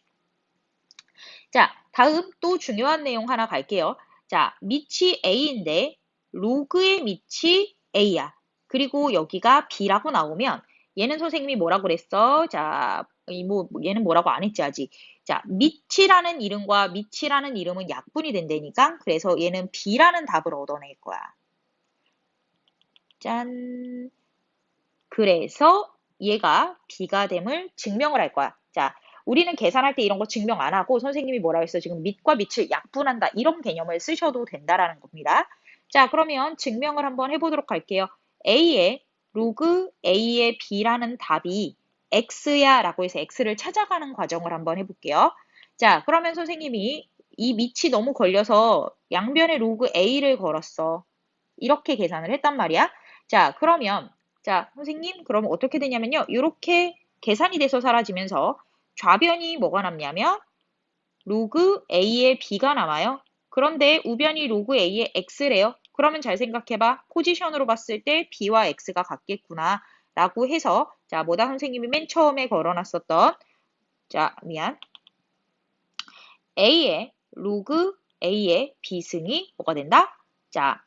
자, 다음 또 중요한 내용 하나 갈게요. 자, 밑이 A인데 로그의 밑이 A야. 그리고 여기가 B라고 나오면 얘는 선생님이 뭐라고 그랬어? 자, 얘는 뭐라고 안 했지 아직. 자, 밑이라는 이름과 밑이라는 이름은 약분이 된다니까. 그래서 얘는 B라는 답을 얻어낼 거야. 짠. 그래서 얘가 B가 됨을 증명을 할 거야. 자, 우리는 계산할 때 이런 거 증명 안 하고 선생님이 뭐라고 했어? 지금 밑과 밑을 약분한다. 이런 개념을 쓰셔도 된다라는 겁니다. 자, 그러면 증명을 한번 해보도록 할게요. A의 로그 A의 B라는 답이 X야 라고 해서 X를 찾아가는 과정을 한번 해볼게요. 자, 그러면 선생님이 이 밑이 너무 걸려서 양변에 로그 A를 걸었어. 이렇게 계산을 했단 말이야. 자, 그러면 자, 선생님, 그러면 어떻게 되냐면요. 이렇게 계산이 돼서 사라지면서 좌변이 뭐가 남냐면 로그 A의 B가 남아요. 그런데 우변이 로그 A의 X래요. 그러면 잘 생각해봐. 포지션으로 봤을 때 B와 X가 같겠구나. 라고 해서 자, 뭐다 선생님이 맨 처음에 걸어놨었던 자, 미안. A의 로그 A의 B승이 뭐가 된다? 자,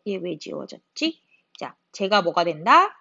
얘 왜 지워졌지? 자, 제가 뭐가 된다?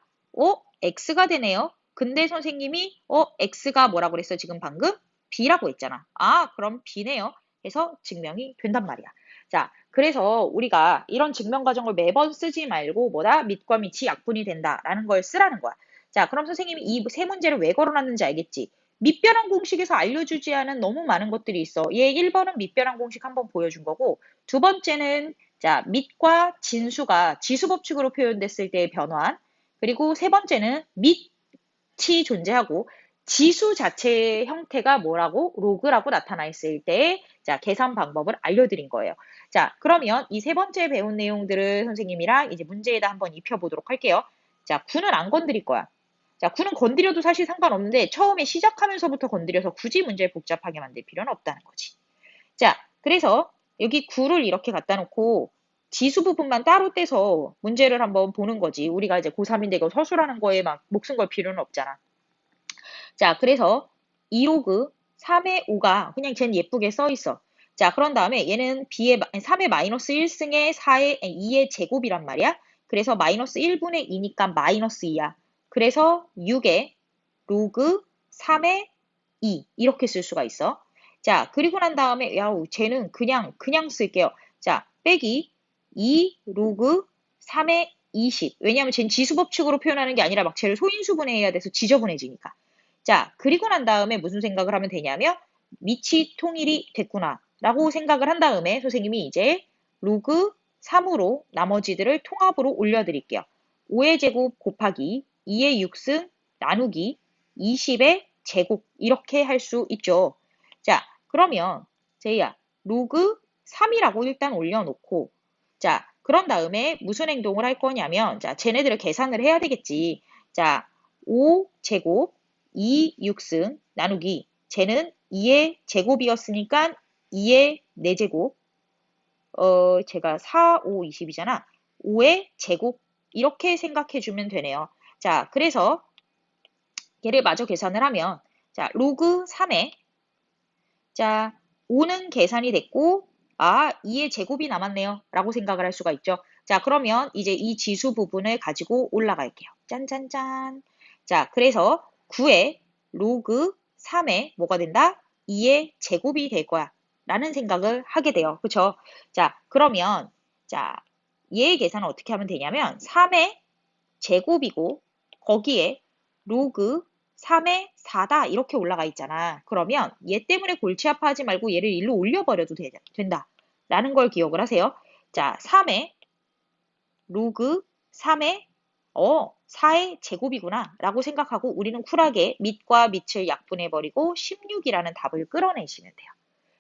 X가 되네요. 근데 선생님이 X가 뭐라고 그랬어 지금 방금? B라고 했잖아. 아, 그럼 B네요. 해서 증명이 된단 말이야. 자, 그래서 우리가 이런 증명 과정을 매번 쓰지 말고 뭐다? 밑과 밑이 약분이 된다라는 걸 쓰라는 거야. 자, 그럼 선생님이 이 세 문제를 왜 걸어놨는지 알겠지? 밑변환 공식에서 알려주지 않은 너무 많은 것들이 있어. 얘 1번은 밑변환 공식 한번 보여준 거고, 두 번째는 자, 밑과 진수가 지수법칙으로 표현됐을 때의 변환, 그리고 세 번째는 밑이 존재하고 지수 자체의 형태가 뭐라고? 로그라고 나타나 있을 때 자, 계산 방법을 알려드린 거예요. 자, 그러면 이 세 번째 배운 내용들을 선생님이랑 이제 문제에다 한번 입혀보도록 할게요. 자, 9는 안 건드릴 거야. 자, 9는 건드려도 사실 상관없는데 처음에 시작하면서부터 건드려서 굳이 문제를 복잡하게 만들 필요는 없다는 거지. 자, 그래서 여기 9를 이렇게 갖다 놓고 지수 부분만 따로 떼서 문제를 한번 보는 거지. 우리가 이제 고3인데 이거 서술하는 거에 막 목숨 걸 필요는 없잖아. 자, 그래서 2로그 3의 5가 그냥 쟨 예쁘게 써 있어. 자, 그런 다음에 얘는 3의 마이너스 1승의 4의 2의 제곱이란 말이야. 그래서 마이너스 1분의 2니까 마이너스 2야. 그래서 6의 로그 3의 2 이렇게 쓸 수가 있어. 자, 그리고 난 다음에 쟤는 그냥 쓸게요. 자, 빼기 2 로그 3의 20. 왜냐하면 쟤는 지수법칙으로 표현하는 게 아니라 막 쟤를 소인수분해해야 돼서 지저분해지니까. 자, 그리고 난 다음에 무슨 생각을 하면 되냐면 밑이 통일이 됐구나 라고 생각을 한 다음에 선생님이 이제 로그 3으로 나머지들을 통합으로 올려드릴게요. 5의 제곱 곱하기 2의 6승 나누기 20의 제곱 이렇게 할 수 있죠. 자, 그러면 제이야 로그 3이라고 일단 올려놓고 자, 그런 다음에 무슨 행동을 할 거냐면 자, 쟤네들을 계산을 해야 되겠지. 자, 5제곱 2 6승 나누기 쟤는 2의 제곱이었으니까 2의 4제곱 제가 4, 5, 20이잖아. 5의 제곱 이렇게 생각해 주면 되네요. 자, 그래서 얘를 마저 계산을 하면 자, 로그 3에 자, 5는 계산이 됐고 2의 제곱이 남았네요. 라고 생각을 할 수가 있죠. 자, 그러면 이제 이 지수 부분을 가지고 올라갈게요. 짠짠짠. 자, 그래서 9에 로그 3에 뭐가 된다? 2의 제곱이 될 거야. 라는 생각을 하게 돼요. 그쵸? 자, 그러면 자, 얘의 계산은 어떻게 하면 되냐면 3의 제곱이고 거기에 로그 3의 4다 이렇게 올라가 있잖아. 그러면 얘 때문에 골치 아파하지 말고 얘를 일로 올려버려도 된다. 라는 걸 기억을 하세요. 자, 3의 로그 3의 4의 제곱이구나 라고 생각하고 우리는 쿨하게 밑과 밑을 약분해버리고 16이라는 답을 끌어내시면 돼요.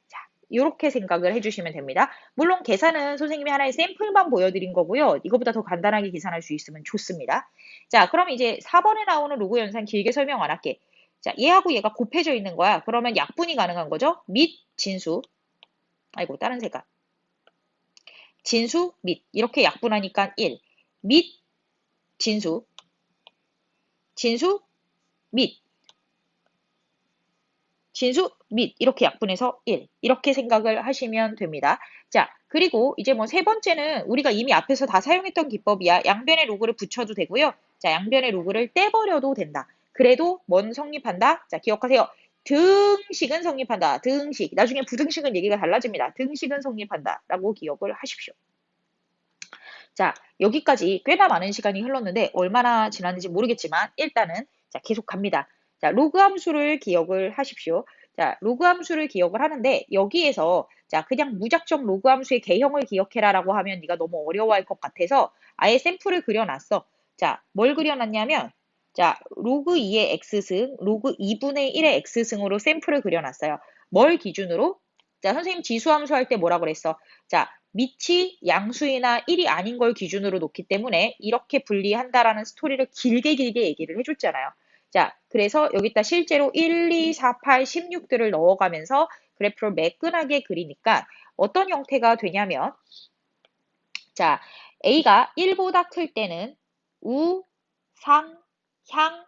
자, 이렇게 생각을 해주시면 됩니다. 물론 계산은 선생님이 하나의 샘플만 보여드린 거고요. 이거보다 더 간단하게 계산할 수 있으면 좋습니다. 자, 그럼 이제 4번에 나오는 로그 연산 길게 설명 안 할게. 자, 얘하고 얘가 곱해져 있는 거야. 그러면 약분이 가능한 거죠. 밑, 진수. 아이고, 다른 색깔. 진수, 밑. 이렇게 약분하니까 1. 밑, 진수. 진수, 밑. 진수, 밑 이렇게 약분해서 1 이렇게 생각을 하시면 됩니다. 자, 그리고 이제 뭐 세 번째는 우리가 이미 앞에서 다 사용했던 기법이야. 양변에 로그를 붙여도 되고요. 자, 양변에 로그를 떼버려도 된다. 그래도 뭔 성립한다? 자, 기억하세요. 등식은 성립한다. 등식. 나중에 부등식은 얘기가 달라집니다. 등식은 성립한다. 라고 기억을 하십시오. 자, 여기까지 꽤나 많은 시간이 흘렀는데 얼마나 지났는지 모르겠지만 일단은 자, 계속 갑니다. 자, 로그 함수를 기억을 하십시오. 자, 로그 함수를 기억을 하는데 여기에서 자, 그냥 무작정 로그 함수의 개형을 기억해라라고 하면 네가 너무 어려워할 것 같아서 아예 샘플을 그려놨어. 자, 뭘 그려놨냐면 자, 로그 2의 x승, 로그 2분의 1의 x승으로 샘플을 그려놨어요. 뭘 기준으로? 자, 선생님 지수함수 할 때 뭐라 그랬어? 자, 밑이 양수이나 1이 아닌 걸 기준으로 놓기 때문에 이렇게 분리한다라는 스토리를 길게 얘기를 해줬잖아요. 자, 그래서 여기다 실제로 1, 2, 4, 8, 16들을 넣어가면서 그래프를 매끈하게 그리니까 어떤 형태가 되냐면 자, A가 1보다 클 때는 우, 상, 향,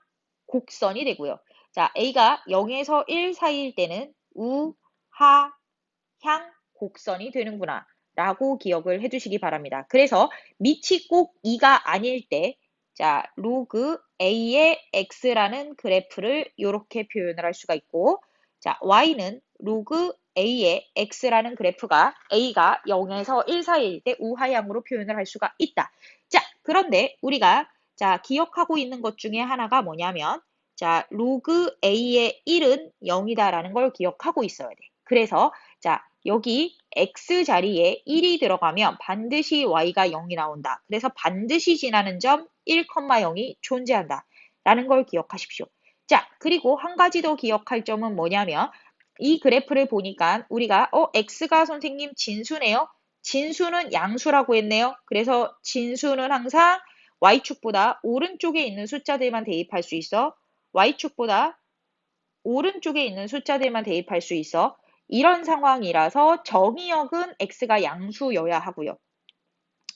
곡선이 되고요. 자, A가 0에서 1 사이일 때는 우, 하, 향, 곡선이 되는구나 라고 기억을 해주시기 바랍니다. 그래서 밑이 꼭 2가 아닐 때 자, 로그 A의 X라는 그래프를 이렇게 표현을 할 수가 있고 자, Y는 로그 A의 X라는 그래프가 A가 0에서 1 사이일 때 우하향으로 표현을 할 수가 있다. 자, 그런데 우리가 자, 기억하고 있는 것 중에 하나가 뭐냐면 자, 로그 A의 1은 0이다라는 걸 기억하고 있어야 돼. 그래서 자, 여기 x 자리에 1이 들어가면 반드시 y가 0이 나온다. 그래서 반드시 지나는 점 1,0이 존재한다. 라는 걸 기억하십시오. 자, 그리고 한 가지 더 기억할 점은 뭐냐면 이 그래프를 보니까 우리가 x가 선생님 진수네요. 진수는 양수라고 했네요. 그래서 진수는 항상 y축보다 오른쪽에 있는 숫자들만 대입할 수 있어. y축보다 오른쪽에 있는 숫자들만 대입할 수 있어. 이런 상황이라서 정의역은 x가 양수여야 하고요.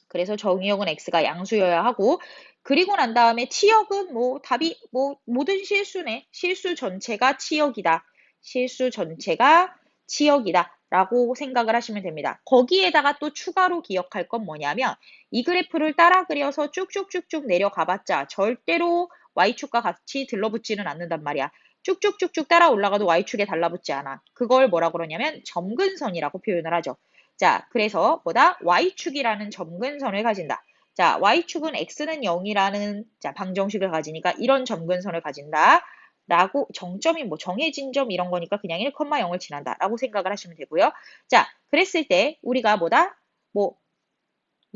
그래서 정의역은 x가 양수여야 하고 그리고 난 다음에 치역은 뭐 답이 뭐 모든 실수네. 실수 전체가 치역이다. 실수 전체가 치역이다. 라고 생각을 하시면 됩니다. 거기에다가 또 추가로 기억할 건 뭐냐면 이 그래프를 따라 그려서 쭉쭉쭉쭉 내려가봤자 절대로 y축과 같이 들러붙지는 않는단 말이야. 쭉쭉쭉쭉 따라 올라가도 y축에 달라붙지 않아. 그걸 뭐라 그러냐면 점근선이라고 표현을 하죠. 자, 그래서 뭐다? y축이라는 점근선을 가진다. 자, y축은 x는 0이라는 자, 방정식을 가지니까 이런 점근선을 가진다. 라고 정점이 뭐 정해진 점 이런 거니까 그냥 1,0을 지난다 라고 생각을 하시면 되고요. 자, 그랬을 때 우리가 뭐다? 뭐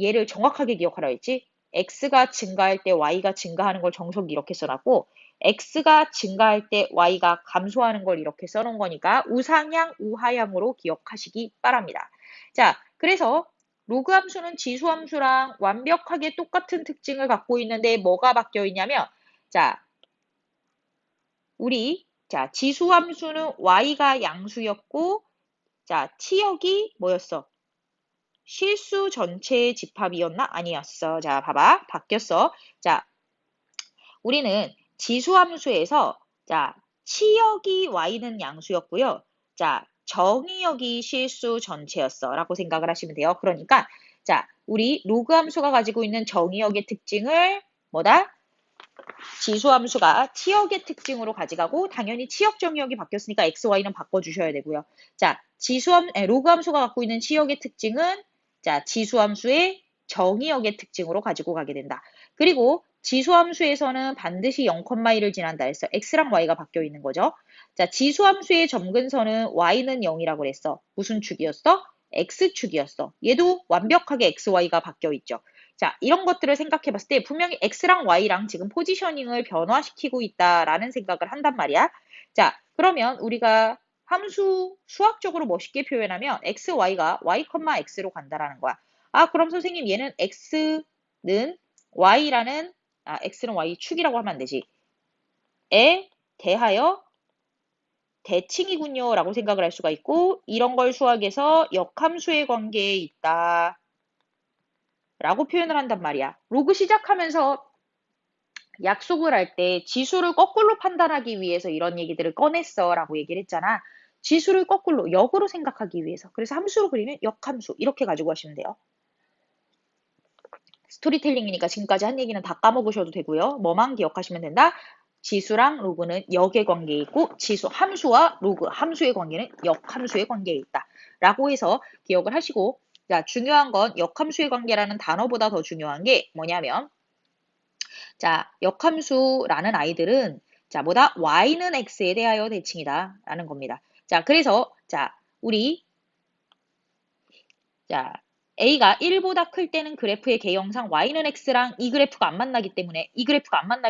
얘를 정확하게 기억하라 했지? x가 증가할 때 y가 증가하는 걸 정석이 이렇게 써놨고 x가 증가할 때 y가 감소하는 걸 이렇게 써놓은 거니까 우상향, 우하향으로 기억하시기 바랍니다. 자, 그래서 로그 함수는 지수 함수랑 완벽하게 똑같은 특징을 갖고 있는데 뭐가 바뀌어 있냐면 자, 자, 지수 함수는 y가 양수였고 자, 치역이 뭐였어? 실수 전체의 집합이었나? 아니었어. 자, 봐봐. 바뀌었어. 자, 우리는 지수 함수에서 자, 치역이 y는 양수였고요. 자, 정의역이 실수 전체였어 라고 생각을 하시면 돼요. 그러니까 자, 우리 로그 함수가 가지고 있는 정의역의 특징을 뭐다? 지수함수가 치역의 특징으로 가져가고 당연히 치역 정의역이 바뀌었으니까 x, y는 바꿔주셔야 되고요. 자, 로그 함수가 갖고 있는 치역의 특징은 자, 지수함수의 정의역의 특징으로 가지고 가게 된다. 그리고 지수함수에서는 반드시 0,1을 지난다 해서 x랑 y가 바뀌어 있는 거죠. 자, 지수함수의 점근선은 y는 0이라고 그랬어. 무슨 축이었어? x축이었어. 얘도 완벽하게 x, y가 바뀌어 있죠. 자, 이런 것들을 생각해 봤을 때 분명히 x랑 y랑 지금 포지셔닝을 변화시키고 있다라는 생각을 한단 말이야. 자, 그러면 우리가 함수 수학적으로 멋있게 표현하면 x, y가 y, x로 간다라는 거야. 아, 그럼 선생님 얘는 x는 y라는 x는 y 축이라고 하면 안 되지. 에 대하여 대칭이군요 라고 생각을 할 수가 있고 이런 걸 수학에서 역함수의 관계에 있다 라고 표현을 한단 말이야. 로그 시작하면서 약속을 할 때 지수를 거꾸로 판단하기 위해서 이런 얘기들을 꺼냈어 라고 얘기를 했잖아. 지수를 거꾸로 역으로 생각하기 위해서. 그래서 함수로 그리면 역함수 이렇게 가지고 가시면 돼요. 스토리텔링이니까 지금까지 한 얘기는 다 까먹으셔도 되고요. 뭐만 기억하시면 된다. 지수랑 로그는 역의 관계에 있고 지수 함수와 로그 함수의 관계는 역함수의 관계에 있다. 라고 해서 기억을 하시고 자, 중요한 건 역함수의 관계라는 단어보다 더 중요한 게 뭐냐면 자, 역함수라는 아이들은 자, 뭐다? y는 x에 대하여 대칭이다 라는 겁니다. 자, 그래서 자, 우리 자, a가 1보다 클 때는 그래프의 개형상 y는 x랑 이 그래프가 안 만나기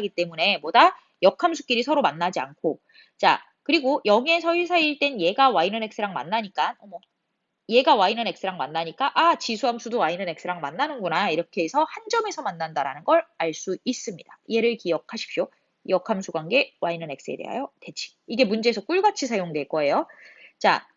때문에 뭐다? 역함수끼리 서로 만나지 않고 자, 그리고 0에서 1 사이일 땐 얘가 y는 x랑 만나니까 얘가 y는 x랑 만나니까 지수함수도 y는 x랑 만나는구나 이렇게 해서 한 점에서 만난다라는 걸 알 수 있습니다. 얘를 기억하십시오. 역함수 관계 y는 x에 대하여 대칭. 이게 문제에서 꿀같이 사용될 거예요. 자,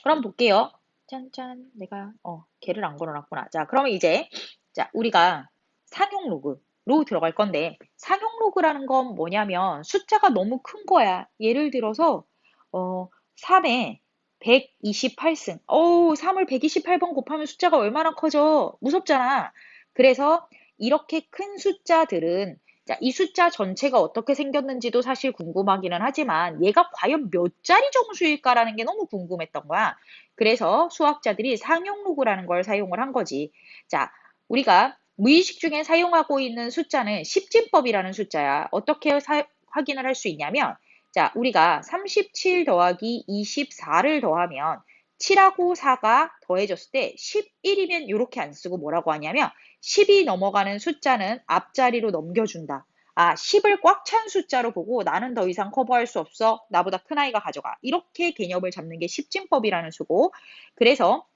그럼 볼게요. 짠짠, 내가 걔를 안 걸어놨구나. 자, 그러면 이제 자 우리가 상용 로그로 들어갈 건데 상용 로그라는 건 뭐냐면 숫자가 너무 큰 거야. 예를 들어서 3에 128승. 3을 128번 곱하면 숫자가 얼마나 커져? 무섭잖아. 그래서 이렇게 큰 숫자들은 자, 이 숫자 전체가 어떻게 생겼는지도 사실 궁금하기는 하지만 얘가 과연 몇 자리 정수일까라는 게 너무 궁금했던 거야. 그래서 수학자들이 상용 로그라는 걸 사용을 한 거지. 자, 우리가 무의식 중에 사용하고 있는 숫자는 십진법이라는 숫자야. 어떻게 확인을 할 수 있냐면 자, 우리가 37 더하기 24를 더하면 7하고 4가 더해졌을 때 11이면 이렇게 안 쓰고 뭐라고 하냐면 10이 넘어가는 숫자는 앞자리로 넘겨준다. 10을 꽉 찬 숫자로 보고 나는 더 이상 커버할 수 없어. 나보다 큰 아이가 가져가. 이렇게 개념을 잡는 게 십진법이라는 수고. 그래서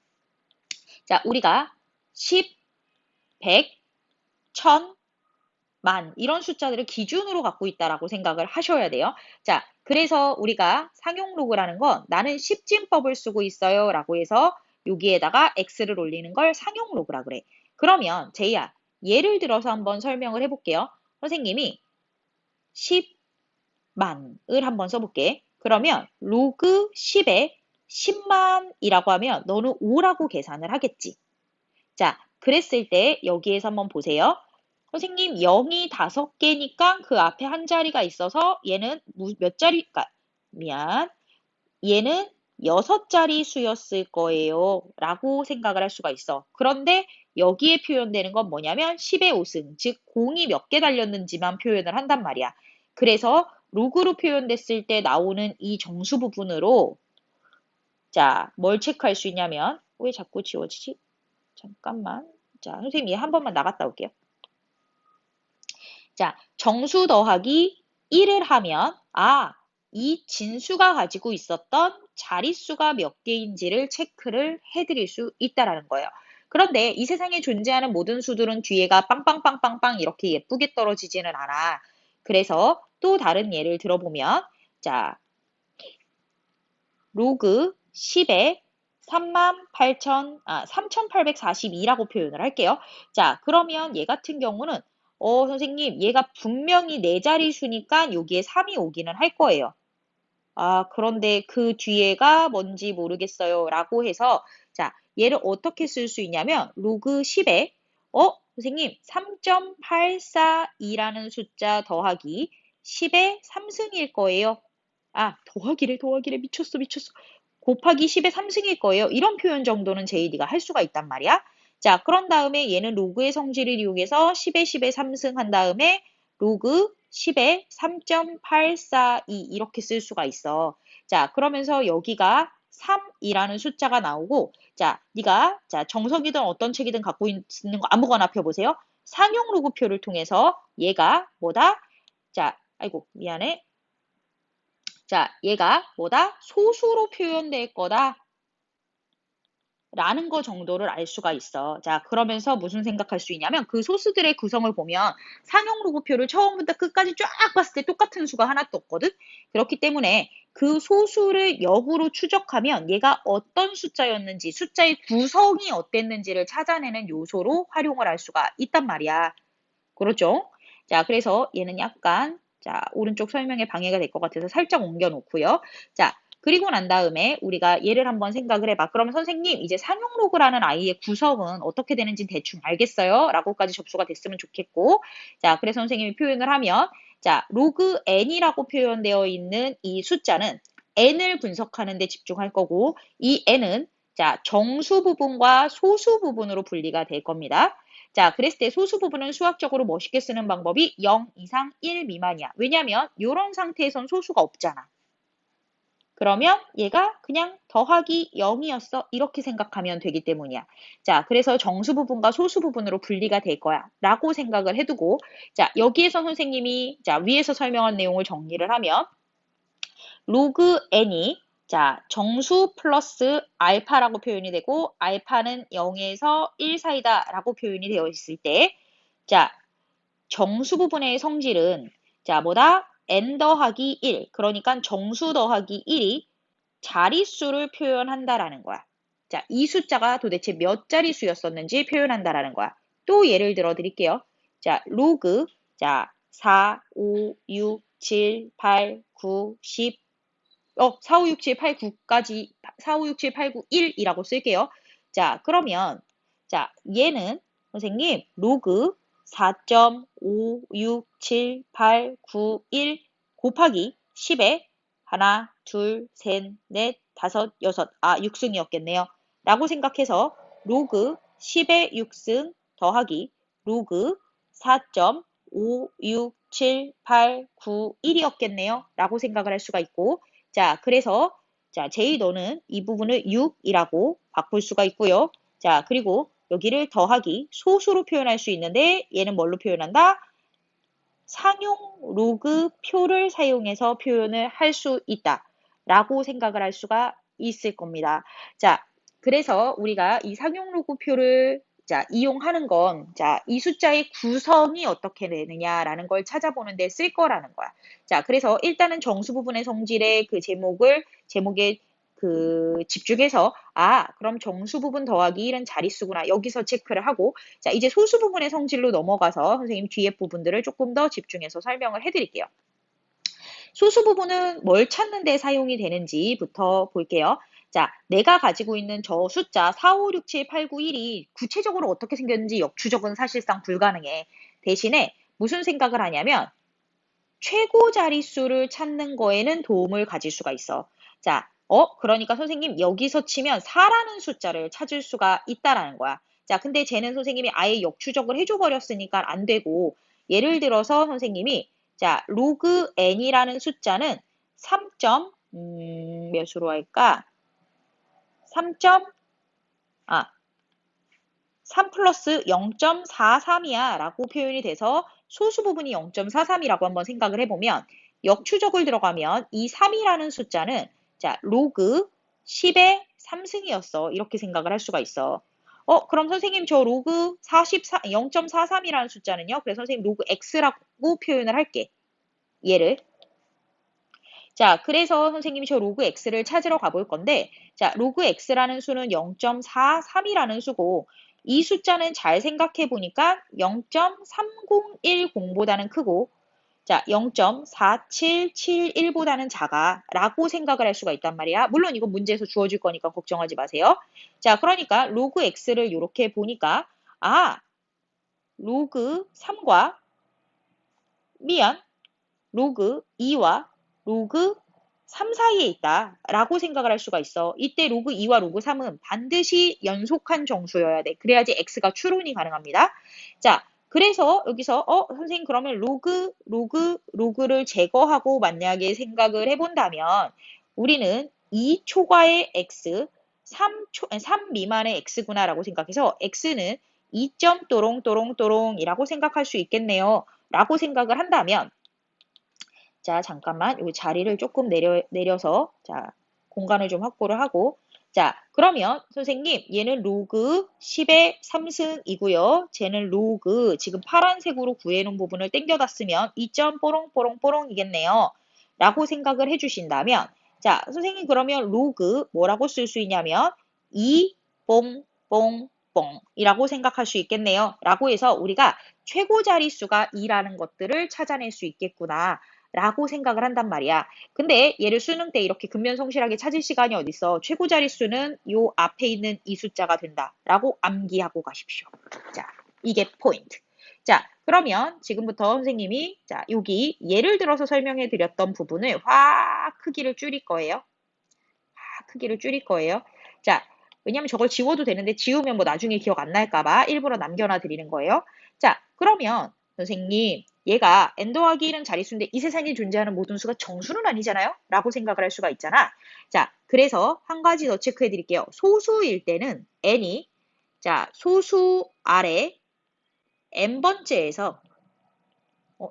자, 우리가 10, 100, 1000, 만 이런 숫자들을 기준으로 갖고 있다라고 생각을 하셔야 돼요. 자, 그래서 우리가 상용 로그라는 건 나는 십진법을 쓰고 있어요 라고 해서 여기에다가 x를 올리는 걸 상용 로그라 그래. 그러면 제이야, 예를 들어서 한번 설명을 해볼게요. 선생님이 10만을 한번 써볼게. 그러면 로그 10에 10만이라고 하면 너는 5라고 계산을 하겠지. 자, 그랬을 때 여기에서 한번 보세요. 선생님 0이 5개니까 그 앞에 한 자리가 있어서 얘는 몇 자리가 미안. 얘는 6자리 수였을 거예요. 라고 생각을 할 수가 있어. 그런데 여기에 표현되는 건 뭐냐면 10의 5승, 즉 공이 몇 개 달렸는지만 표현을 한단 말이야. 그래서 로그로 표현됐을 때 나오는 이 정수 부분으로 자, 뭘 체크할 수 있냐면 왜 자꾸 지워지지? 잠깐만. 자, 선생님 얘 한 번만 나갔다 올게요. 자, 정수 더하기 1을 하면 이 진수가 가지고 있었던 자릿수가 몇 개인지를 체크를 해드릴 수 있다라는 거예요. 그런데 이 세상에 존재하는 모든 수들은 뒤에가 빵빵빵빵빵 이렇게 예쁘게 떨어지지는 않아. 그래서 또 다른 예를 들어보면 자, 로그 10에 38,842라고 표현을 할게요. 자, 그러면 얘 같은 경우는 선생님, 얘가 분명히 네 자릿수니까 여기에 3이 오기는 할 거예요. 아, 그런데 그 뒤에가 뭔지 모르겠어요. 라고 해서, 자, 얘를 어떻게 쓸 수 있냐면, 로그 10에, 선생님, 3.842라는 숫자 더하기 10의 3승일 거예요. 아, 더하기래, 미쳤어. 곱하기 10의 3승일 거예요. 이런 표현 정도는 JD가 할 수가 있단 말이야. 자, 그런 다음에 얘는 로그의 성질을 이용해서 10의 3승 한 다음에 로그 10의 3.842 이렇게 쓸 수가 있어. 자, 그러면서 여기가 3이라는 숫자가 나오고, 자, 네가 자 정석이든 어떤 책이든 갖고 있는 거 아무거나 펴보세요. 상용 로그표를 통해서 얘가 뭐다? 자, 아이고 미안해. 자, 얘가 뭐다? 소수로 표현될 거다. 라는 거 정도를 알 수가 있어. 자, 그러면서 무슨 생각할 수 있냐면 그 소수들의 구성을 보면 상용 로그표를 처음부터 끝까지 쫙 봤을 때 똑같은 수가 하나도 없거든. 그렇기 때문에 그 소수를 역으로 추적하면 얘가 어떤 숫자였는지, 숫자의 구성이 어땠는지를 찾아내는 요소로 활용을 할 수가 있단 말이야. 그렇죠? 자, 그래서 얘는 약간 자, 오른쪽 설명에 방해가 될 것 같아서 살짝 옮겨 놓고요. 자, 그리고 난 다음에 우리가 얘를 한번 생각을 해봐. 그러면 선생님, 이제 상용 로그라는 아이의 구성은 어떻게 되는지 대충 알겠어요? 라고까지 접수가 됐으면 좋겠고. 자, 그래서 선생님이 표현을 하면, 자, 로그 n이라고 표현되어 있는 이 숫자는 n을 분석하는 데 집중할 거고, 이 n은 자, 정수 부분과 소수 부분으로 분리가 될 겁니다. 자, 그랬을 때 소수 부분은 수학적으로 멋있게 쓰는 방법이 0 이상 1 미만이야. 왜냐면 이런 상태에선 소수가 없잖아. 그러면 얘가 그냥 더하기 0이었어. 이렇게 생각하면 되기 때문이야. 자, 그래서 정수 부분과 소수 부분으로 분리가 될 거야. 라고 생각을 해두고, 자, 여기에서 선생님이, 자, 위에서 설명한 내용을 정리를 하면, 로그 n이 자, 정수 플러스 알파라고 표현이 되고 알파는 0에서 1 사이다 라고 표현이 되어 있을 때 자, 정수 부분의 성질은 자, 뭐다? n 더하기 1 그러니까 정수 더하기 1이 자릿수를 표현한다라는 거야. 자, 이 숫자가 도대체 몇 자릿수였었는지 표현한다라는 거야. 또 예를 들어 드릴게요. 자, 로그 자, 4, 5, 6, 7, 8, 9, 10 4, 5, 6, 7, 8, 9까지 4, 5, 6, 7, 8, 9, 1이라고 쓸게요. 자, 그러면 자, 얘는 선생님 로그 4.567891 곱하기 10에 하나, 둘, 셋, 넷, 다섯, 여섯, 6승이었겠네요. 라고 생각해서 로그 10의 6승 더하기 로그 4.567891이었겠네요. 라고 생각을 할 수가 있고 자, 그래서 자, 제이 너는 이 부분을 6이라고 바꿀 수가 있고요. 자, 그리고 여기를 더하기 소수로 표현할 수 있는데 얘는 뭘로 표현한다? 상용 로그 표를 사용해서 표현을 할 수 있다. 라고 생각을 할 수가 있을 겁니다. 자, 그래서 우리가 이 상용 로그 표를 자, 이용하는 건, 자, 이 숫자의 구성이 어떻게 되느냐라는 걸 찾아보는 데 쓸 거라는 거야. 자, 그래서 일단은 정수 부분의 성질의 그 제목에 집중해서, 그럼 정수 부분 더하기 1은 자릿수구나. 여기서 체크를 하고, 자, 이제 소수 부분의 성질로 넘어가서 선생님 뒤에 부분들을 조금 더 집중해서 설명을 해드릴게요. 소수 부분은 뭘 찾는 데 사용이 되는지부터 볼게요. 자, 내가 가지고 있는 저 숫자 4, 5, 6, 7, 8, 9, 1이 구체적으로 어떻게 생겼는지 역추적은 사실상 불가능해. 대신에 무슨 생각을 하냐면 최고 자릿수를 찾는 거에는 도움을 가질 수가 있어. 자, 그러니까 선생님 여기서 치면 4라는 숫자를 찾을 수가 있다라는 거야. 자, 근데 쟤는 선생님이 아예 역추적을 해줘 버렸으니까 안 되고 예를 들어서 선생님이 자, 로그 n이라는 숫자는 3. 몇으로 할까? 3. 3 플러스 0.43이야 라고 표현이 돼서 소수 부분이 0.43이라고 한번 생각을 해보면 역추적을 들어가면 이 3이라는 숫자는 자 로그 10의 3승이었어. 이렇게 생각을 할 수가 있어. 그럼 선생님 저 로그 0.43이라는 숫자는요? 그래서 선생님 로그 x라고 표현을 할게. 얘를. 자, 그래서 선생님이 저 로그 x를 찾으러 가볼 건데 자, 로그 x라는 수는 0.43이라는 수고 이 숫자는 잘 생각해 보니까 0.3010보다는 크고 자, 0.4771보다는 작아 라고 생각을 할 수가 있단 말이야. 물론 이건 문제에서 주어질 거니까 걱정하지 마세요. 자, 그러니까 로그 x를 이렇게 보니까 로그 3과 미안, 로그 2와 로그 3 사이에 있다 라고 생각을 할 수가 있어. 이때 로그 2와 로그 3은 반드시 연속한 정수여야 돼. 그래야지 x가 추론이 가능합니다. 자, 그래서 여기서 선생님 그러면 로그를 제거하고 만약에 생각을 해본다면 우리는 2 초과의 x, 3 미만의 x구나 라고 생각해서 x는 2점 또롱또롱또롱이라고 생각할 수 있겠네요. 라고 생각을 한다면 자, 잠깐만. 이 자리를 조금 내려서, 자, 공간을 좀 확보를 하고. 자, 그러면 선생님, 얘는 로그 10의 3승이고요. 쟤는 로그, 지금 파란색으로 구해놓은 부분을 당겨다 쓰면 2점 뽀롱뽀롱뽀롱이겠네요. 라고 생각을 해주신다면, 자, 선생님 그러면 로그 뭐라고 쓸 수 있냐면, 2 뽕뽕뽕이라고 생각할 수 있겠네요. 라고 해서 우리가 최고 자릿수가 2라는 것들을 찾아낼 수 있겠구나. 라고 생각을 한단 말이야. 근데 얘를 수능 때 이렇게 근면성실하게 찾을 시간이 어딨어. 최고 자릿수는 요 앞에 있는 이 숫자가 된다. 라고 암기하고 가십시오. 자, 이게 포인트. 자, 그러면 지금부터 선생님이 자, 여기 예를 들어서 설명해 드렸던 부분을 확 크기를 줄일 거예요. 확 크기를 줄일 거예요. 자, 왜냐면 저걸 지워도 되는데 지우면 뭐 나중에 기억 안 날까봐 일부러 남겨놔 드리는 거예요. 자, 그러면 선생님, 얘가 n 더하기 1은 자릿수인데 이 세상에 존재하는 모든 수가 정수는 아니잖아요? 라고 생각을 할 수가 있잖아. 자, 그래서 한 가지 더 체크해 드릴게요. 소수일 때는 n이 자, 소수 아래 n번째에서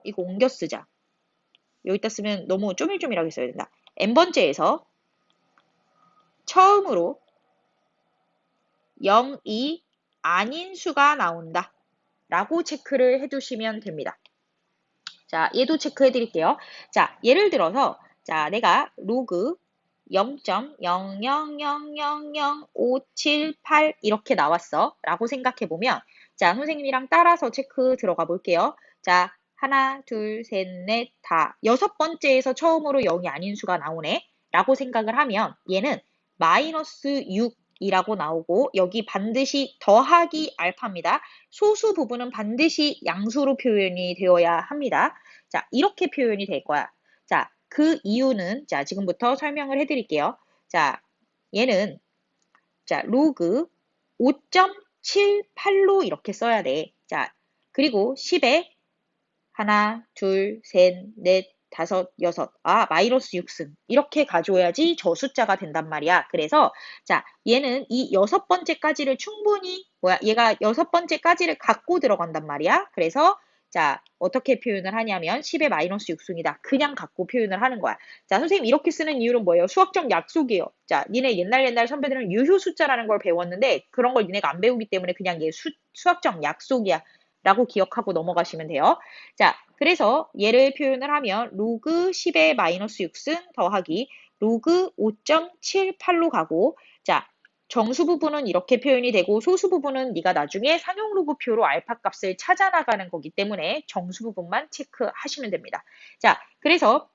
이거 옮겨 쓰자. 여기다 쓰면 너무 쪼밀쪼밀하게 써야 된다. n번째에서 처음으로 0이 아닌 수가 나온다. 라고 체크를 해두시면 됩니다. 자, 얘도 체크해 드릴게요. 자, 예를 들어서, 자, 내가 로그 0.000000578 이렇게 나왔어. 라고 생각해 보면, 자, 선생님이랑 따라서 체크 들어가 볼게요. 자, 하나, 둘, 셋, 넷, 다. 6번째에서 처음으로 0이 아닌 수가 나오네. 라고 생각을 하면, 얘는 마이너스 6 이라고 나오고 여기 반드시 더하기 알파입니다. 소수 부분은 반드시 양수로 표현이 되어야 합니다. 자, 이렇게 표현이 될 거야. 자, 그 이유는 자, 지금부터 설명을 해 드릴게요. 자, 얘는 자, 로그 5.78로 이렇게 써야 돼. 자, 그리고 10에 하나, 둘, 셋, 넷, 다섯, 여섯. 마이너스 6승. 이렇게 가져야지 저 숫자가 된단 말이야. 그래서, 자, 얘는 이 6번째까지를 충분히, 얘가 6번째까지를 갖고 들어간단 말이야. 그래서, 자, 어떻게 표현을 하냐면, 10의 마이너스 6승이다. 그냥 갖고 표현을 하는 거야. 자, 선생님 이렇게 쓰는 이유는 뭐예요? 수학적 약속이에요. 자, 니네 옛날 선배들은 유효 숫자라는 걸 배웠는데, 그런 걸 니네가 안 배우기 때문에 그냥 얘 수학적 약속이야. 라고 기억하고 넘어가시면 돼요. 자, 그래서 얘를 표현을 하면 로그 10의 마이너스 6승 더하기 로그 5.78로 가고 자, 정수 부분은 이렇게 표현이 되고 소수 부분은 네가 나중에 상용 로그표로 알파 값을 찾아 나가는 거기 때문에 정수 부분만 체크하시면 됩니다. 자, 그래서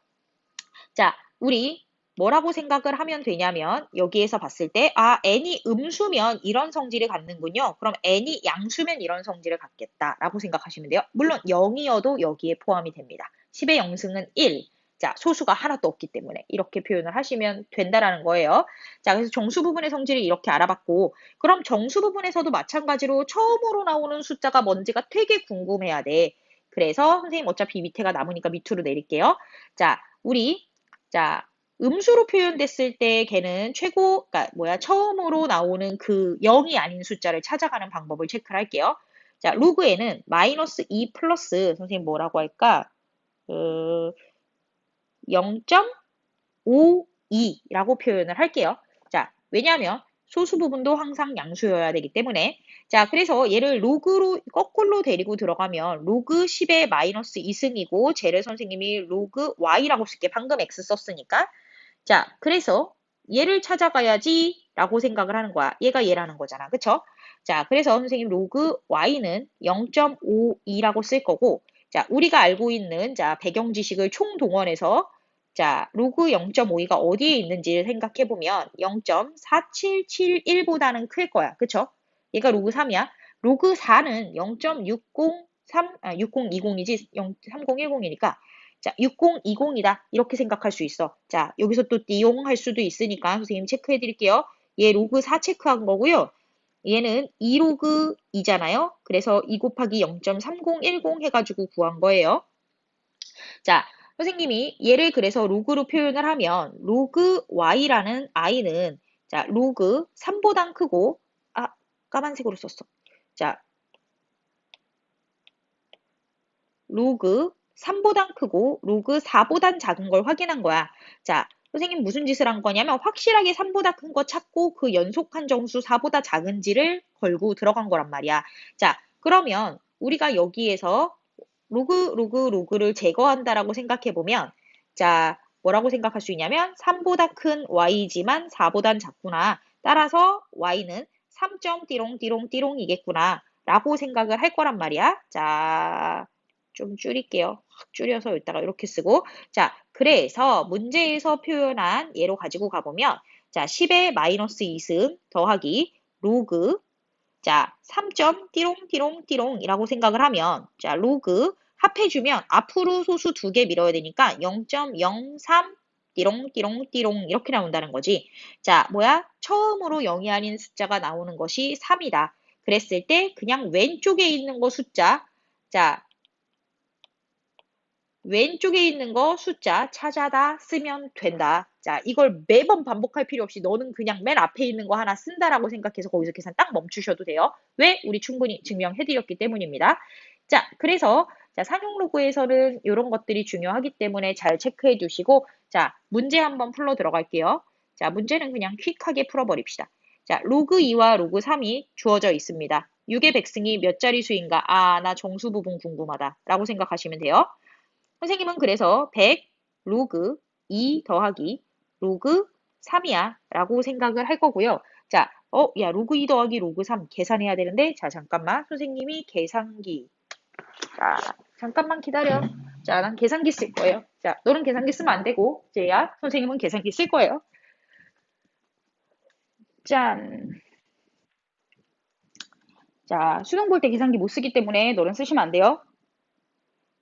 자, 우리 뭐라고 생각을 하면 되냐면 여기에서 봤을 때 n이 음수면 이런 성질을 갖는군요. 그럼 n이 양수면 이런 성질을 갖겠다라고 생각하시면 돼요. 물론 0이어도 여기에 포함이 됩니다. 10의 0승은 1. 자, 소수가 하나도 없기 때문에 이렇게 표현을 하시면 된다라는 거예요. 자, 그래서 정수 부분의 성질을 이렇게 알아봤고 그럼 정수 부분에서도 마찬가지로 처음으로 나오는 숫자가 뭔지가 되게 궁금해야 돼. 그래서 선생님 어차피 밑에가 남으니까 밑으로 내릴게요. 자, 자, 음수로 표현됐을 때 걔는 그러니까 처음으로 나오는 그 0이 아닌 숫자를 찾아가는 방법을 체크를 할게요. 자, 로그에는 마이너스 2 플러스, 선생님 뭐라고 할까? 0.52라고 표현을 할게요. 자, 왜냐하면 소수 부분도 항상 양수여야 되기 때문에 자, 그래서 얘를 로그로 거꾸로 데리고 들어가면 로그 10의 마이너스 2승이고 쟤를 선생님이 로그 y라고 쓸게. 방금 x 썼으니까. 자, 그래서 얘를 찾아가야지 라고 생각을 하는 거야. 얘가 얘라는 거잖아. 그쵸? 자, 그래서 선생님 로그 y는 0.52라고 쓸 거고, 자, 우리가 알고 있는 자, 배경 지식을 총동원해서 자, 로그 0.52가 어디에 있는지를 생각해 보면 0.4771보다는 클 거야. 그쵸? 얘가 로그 3이야. 로그 4는 0.603, 6020이지 3010이니까 자, 6020이다. 이렇게 생각할 수 있어. 자, 여기서 또 띠용 할 수도 있으니까 선생님 체크해 드릴게요. 얘 로그 4 체크한 거고요. 얘는 2로그 2잖아요. 그래서 2 곱하기 0.3010 해가지고 구한 거예요. 자, 선생님이 얘를 그래서 로그로 표현을 하면 로그 y라는 i는 자, 로그 3보단 크고 까만색으로 썼어. 자, 로그 3보단 크고 로그 4보단 작은 걸 확인한 거야. 자, 선생님 무슨 짓을 한 거냐면 확실하게 3보다 큰 거 찾고 그 연속한 정수 4보다 작은지를 걸고 들어간 거란 말이야. 자, 그러면 우리가 여기에서 로그를 제거한다라고 생각해 보면 자, 뭐라고 생각할 수 있냐면 3보다 큰 y지만 4보단 작구나. 따라서 y는 3.띠롱띠롱띠롱이겠구나. 라고 생각을 할 거란 말이야. 자, 좀 줄일게요. 확 줄여서 여기다가 이렇게 쓰고. 자, 그래서 문제에서 표현한 예로 가지고 가보면, 자, 10의 마이너스 2승 더하기 로그, 자, 3점 띠롱띠롱띠롱이라고 생각을 하면, 자, 로그 합해주면 앞으로 소수 2개 밀어야 되니까 0.03 띠롱띠롱띠롱 이렇게 나온다는 거지. 자, 뭐야? 처음으로 0이 아닌 숫자가 나오는 것이 3이다. 그랬을 때 그냥 왼쪽에 있는 거 숫자, 자, 왼쪽에 있는 거 숫자 찾아다 쓰면 된다. 자, 이걸 매번 반복할 필요 없이 너는 그냥 맨 앞에 있는 거 하나 쓴다라고 생각해서 거기서 계산 딱 멈추셔도 돼요. 왜? 우리 충분히 증명해드렸기 때문입니다. 자, 그래서 자, 상용 로그에서는 이런 것들이 중요하기 때문에 잘 체크해 두시고 자, 문제 한번 풀러 들어갈게요. 자, 문제는 그냥 퀵하게 풀어버립시다. 자, 로그 2와 로그 3이 주어져 있습니다. 6의 백승이 몇 자릿수인가? 아, 나 정수 부분 궁금하다. 라고 생각하시면 돼요. 선생님은 그래서 100 로그 2 더하기 로그 3이야 라고 생각을 할 거고요. 자, 야, 로그 2 더하기 로그 3 계산해야 되는데, 자, 잠깐만. 선생님이 계산기. 자, 잠깐만 기다려. 자, 난 계산기 쓸 거예요. 자, 너는 계산기 쓰면 안 되고, 쟤야, 선생님은 계산기 쓸 거예요. 짠. 자, 수능 볼 때 계산기 못 쓰기 때문에 너는 쓰시면 안 돼요.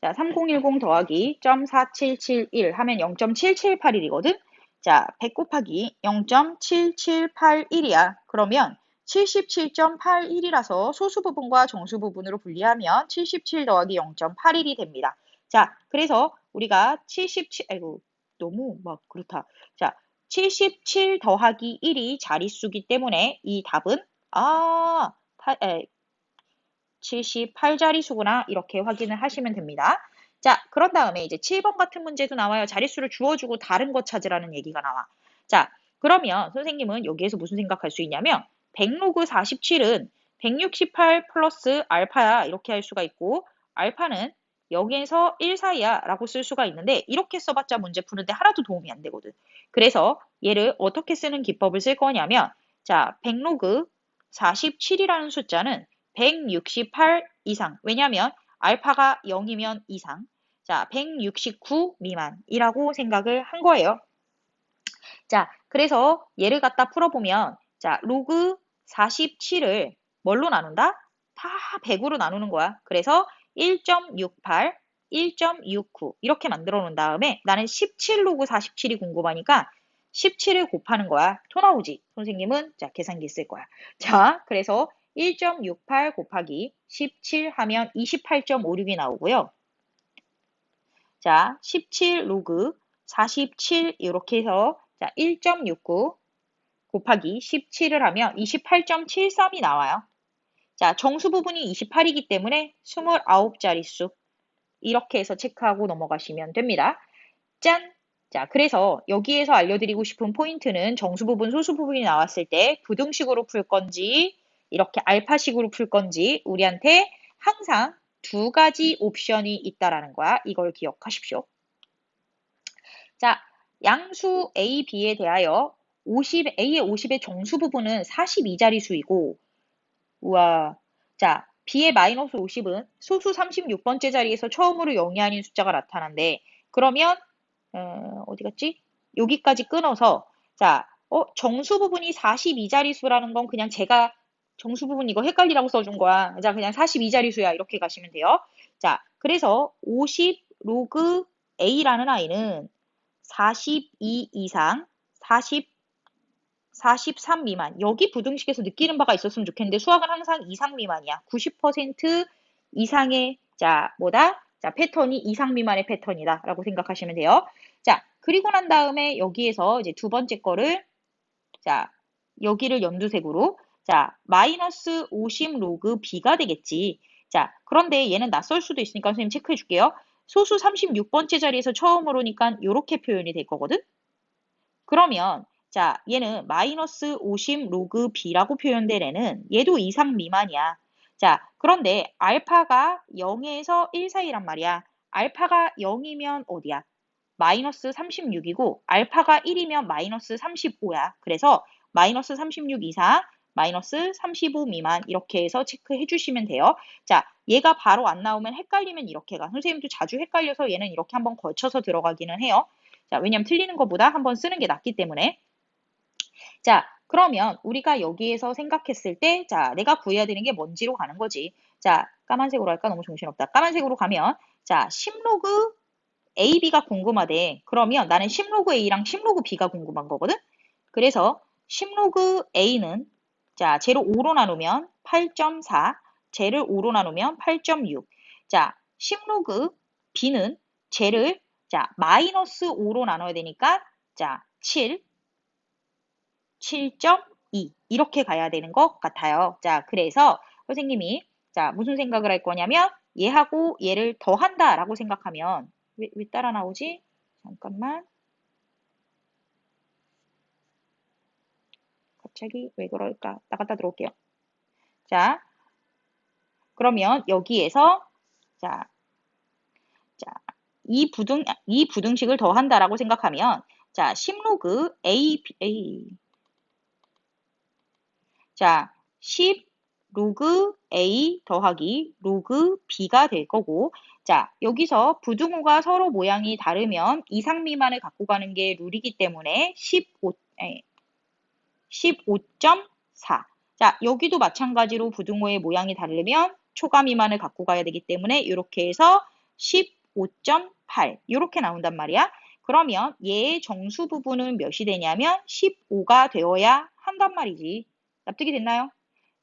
자, 3010 더하기 0.4771 하면 0.778이거든? 자, 100 곱하기 0.7781이야. 그러면 77.81이라서 소수 부분과 정수 부분으로 분리하면 77 더하기 0.81이 됩니다. 자, 그래서 우리가 77, 아이고, 너무 막 그렇다. 자, 77 더하기 1이 자릿수기 때문에 이 답은, 78자릿수구나 이렇게 확인을 하시면 됩니다. 자, 그런 다음에 이제 7번 같은 문제도 나와요. 자릿수를 주어주고 다른 거 찾으라는 얘기가 나와. 자, 그러면 선생님은 여기에서 무슨 생각할 수 있냐면 100로그 47은 168 플러스 알파야 이렇게 할 수가 있고 알파는 0에서 1 사이야 라고 쓸 수가 있는데 이렇게 써봤자 문제 푸는데 하나도 도움이 안 되거든. 그래서 얘를 어떻게 쓰는 기법을 쓸 거냐면 자, 100로그 47이라는 숫자는 168 이상. 왜냐하면 알파가 0이면 이상. 자, 169 미만이라고 생각을 한 거예요. 자, 그래서 얘를 갖다 풀어보면 자, 로그 47을 뭘로 나눈다? 다 100으로 나누는 거야. 그래서 1.68, 1.69 이렇게 만들어 놓은 다음에 나는 17 로그 47이 궁금하니까 17을 곱하는 거야. 토 나오지? 선생님은 자, 계산기 쓸 거야. 자, 그래서 1.68 곱하기 17 하면 28.56이 나오고요. 자, 17 로그 47 이렇게 해서 자, 1.69 곱하기 17을 하면 28.73이 나와요. 자, 정수 부분이 28이기 때문에 29자릿수 이렇게 해서 체크하고 넘어가시면 됩니다. 짠! 자, 그래서 여기에서 알려드리고 싶은 포인트는 정수 부분, 소수 부분이 나왔을 때 부등식으로 풀 건지 이렇게 알파식으로 풀 건지 우리한테 항상 두 가지 옵션이 있다라는 거야. 이걸 기억하십시오. 자, 양수 A, B에 대하여 A의 50의 정수 부분은 42자리수이고, 우와. 자, B의 마이너스 50은 소수 36번째 자리에서 처음으로 0이 아닌 숫자가 나타난대. 그러면, 어디 갔지? 여기까지 끊어서, 자, 정수 부분이 42자리수라는 건 그냥 제가 정수 부분 이거 헷갈리라고 써준 거야. 자, 그냥 42자리수야. 이렇게 가시면 돼요. 자, 그래서 50 로그 A라는 아이는 42 이상, 43 미만. 여기 부등식에서 느끼는 바가 있었으면 좋겠는데 수학은 항상 이상 미만이야. 90% 이상의 자, 패턴이 이상 미만의 패턴이다 라고 생각하시면 돼요. 자, 그리고 난 다음에 여기에서 이제 두 번째 거를 자, 여기를 연두색으로 자, 마이너스 50 로그 B가 되겠지. 자, 그런데 얘는 낯설 수도 있으니까 선생님 체크해 줄게요. 소수 36번째 자리에서 처음으로니까 이렇게 표현이 될 거거든. 그러면 자, 얘는 마이너스 50 로그 B라고 표현된 애는 얘도 이상 미만이야. 자, 그런데 알파가 0에서 1 사이란 말이야. 알파가 0이면 어디야? 마이너스 36이고 알파가 1이면 마이너스 35야. 그래서 마이너스 36 이상, 마이너스 35 미만 이렇게 해서 체크해 주시면 돼요. 자, 얘가 바로 안 나오면 헷갈리면 이렇게 가. 선생님도 자주 헷갈려서 얘는 이렇게 한번 거쳐서 들어가기는 해요. 자, 왜냐면 틀리는 것보다 한번 쓰는 게 낫기 때문에. 자, 그러면 우리가 여기에서 생각했을 때, 자, 내가 구해야 되는 게 뭔지로 가는 거지. 자, 까만색으로 할까? 너무 정신없다. 까만색으로 가면, 자, 10로그 A, B가 궁금하대. 그러면 나는 10로그 A랑 10로그 B가 궁금한 거거든? 그래서 10로그 A는, 자, 쟤를 5로 나누면 8.4, 쟤를 5로 나누면 8.6. 자, 10로그 B는 쟤를, 자, 마이너스 5로 나눠야 되니까, 자, 7, 7.2 이렇게 가야 되는 것 같아요. 자, 그래서 선생님이 자, 무슨 생각을 할 거냐면 얘하고 얘를 더한다 라고 생각하면 왜 따라 나오지? 잠깐만. 갑자기 왜 그럴까? 나갔다 들어올게요. 자, 그러면 여기에서 자, 자, 이 부등식을 더한다라고 생각하면 자, 10로그 A 자, 10 로그 A 더하기 로그 B가 될 거고, 자, 여기서 부등호가 서로 모양이 다르면 이상 미만을 갖고 가는 게 룰이기 때문에 15.4. 자, 여기도 마찬가지로 부등호의 모양이 다르면 초과 미만을 갖고 가야 되기 때문에 이렇게 해서 15.8 이렇게 나온단 말이야. 그러면 얘의 정수 부분은 몇이 되냐면 15가 되어야 한단 말이지. 납득이 됐나요?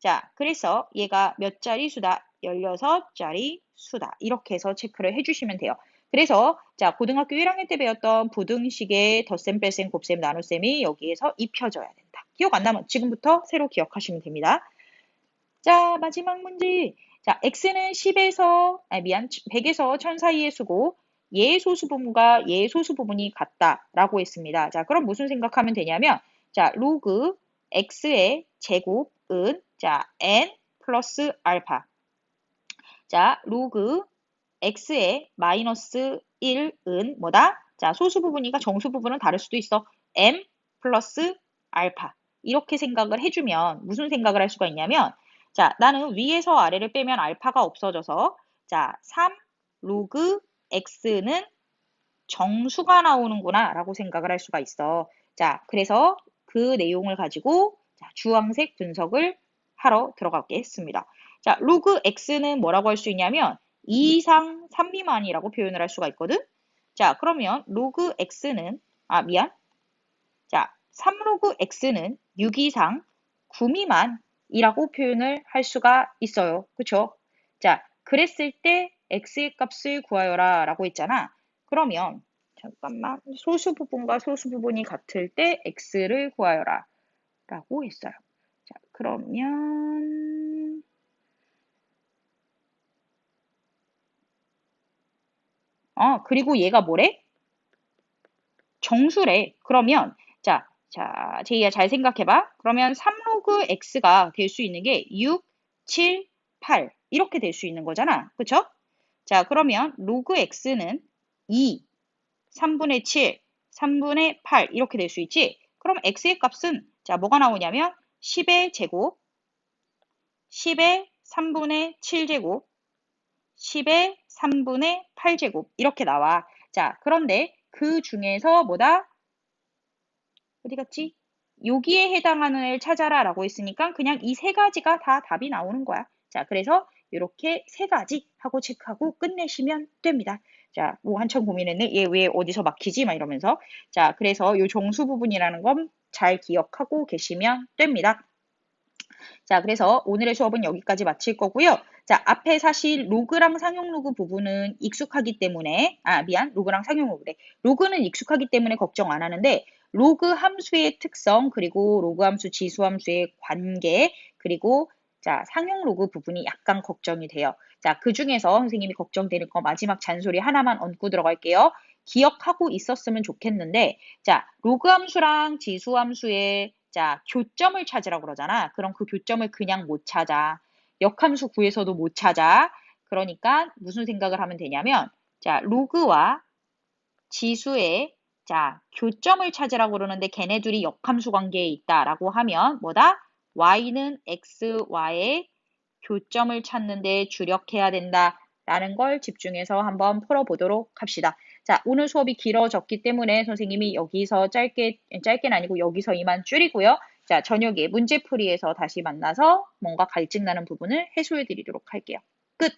자, 그래서 얘가 몇 자리 수다? 16자리 수다. 이렇게 해서 체크를 해주시면 돼요. 그래서 자, 고등학교 1학년 때 배웠던 부등식의 덧셈, 뺄셈, 곱셈, 나눗셈이 여기에서 입혀져야 된다. 기억 안 나면 지금부터 새로 기억하시면 됩니다. 자, 마지막 문제. 자, x는 100에서 1000 사이의 수고 얘의 소수 부분과 얘의 소수 부분이 같다라고 했습니다. 자, 그럼 무슨 생각하면 되냐면 자, 로그 x의 제곱은 자, n 플러스 알파. 자, 로그 x의 마이너스 1은 뭐다? 자, 소수 부분이니까 정수 부분은 다를 수도 있어. m 플러스 알파. 이렇게 생각을 해주면 무슨 생각을 할 수가 있냐면 자, 나는 위에서 아래를 빼면 알파가 없어져서 자, 3 로그 x는 정수가 나오는구나 라고 생각을 할 수가 있어. 자, 그래서 그 내용을 가지고 자, 주황색 분석을 하러 들어가겠습니다. 자, 로그 x는 뭐라고 할 수 있냐면 2 이상 3 미만이라고 표현을 할 수가 있거든. 자, 그러면 로그 x는 자, 3 로그 x는 6 이상 9 미만이라고 표현을 할 수가 있어요. 그쵸? 자, 그랬을 때 x의 값을 구하여라 라고 했잖아. 그러면 잠깐만 소수 부분과 소수 부분이 같을 때 x를 구하여라 라고 했어요. 자, 그러면 그리고 얘가 뭐래? 정수래. 그러면 자, 제이야 잘 생각해봐. 그러면 3로그 x가 될 수 있는 게 6, 7, 8 이렇게 될 수 있는 거잖아. 그쵸? 자, 그러면 로그 x는 2, 3분의 7, 3분의 8 이렇게 될 수 있지? 그럼 x의 값은 자 뭐가 나오냐면 10의 제곱, 10의 3분의 7제곱, 10의 3분의 8제곱 이렇게 나와. 자 그런데 그 중에서 뭐다? 어디 갔지? 여기에 해당하는 애를 찾아라 라고 했으니까 그냥 이 세 가지가 다 답이 나오는 거야. 자, 그래서 이렇게 세 가지 하고 체크하고 끝내시면 됩니다. 자, 뭐 한참 고민했네. 얘 왜 어디서 막히지? 막 이러면서. 자, 그래서 이 정수 부분이라는 건 잘 기억하고 계시면 됩니다. 자, 그래서 오늘의 수업은 여기까지 마칠 거고요. 자, 앞에 사실 로그랑 상용 로그 부분은 익숙하기 때문에, 로그랑 상용 로그래. 로그는 익숙하기 때문에 걱정 안 하는데, 로그 함수의 특성, 그리고 로그 함수, 지수 함수의 관계, 그리고 자, 상용 로그 부분이 약간 걱정이 돼요. 자, 그 중에서 선생님이 걱정되는 거 마지막 잔소리 하나만 얹고 들어갈게요. 기억하고 있었으면 좋겠는데, 자, 로그 함수랑 지수 함수의 자, 교점을 찾으라고 그러잖아. 그럼 그 교점을 그냥 못 찾아. 역함수 구에서도 못 찾아. 그러니까 무슨 생각을 하면 되냐면, 자, 로그와 지수의 자, 교점을 찾으라고 그러는데 걔네 둘이 역함수 관계에 있다라고 하면 뭐다? y는 xy의 교점을 찾는 데 주력해야 된다라는 걸 집중해서 한번 풀어보도록 합시다. 자, 오늘 수업이 길어졌기 때문에 선생님이 여기서 짧게는 아니고 여기서 이만 줄이고요. 자, 저녁에 문제풀이에서 다시 만나서 뭔가 갈증나는 부분을 해소해 드리도록 할게요. 끝!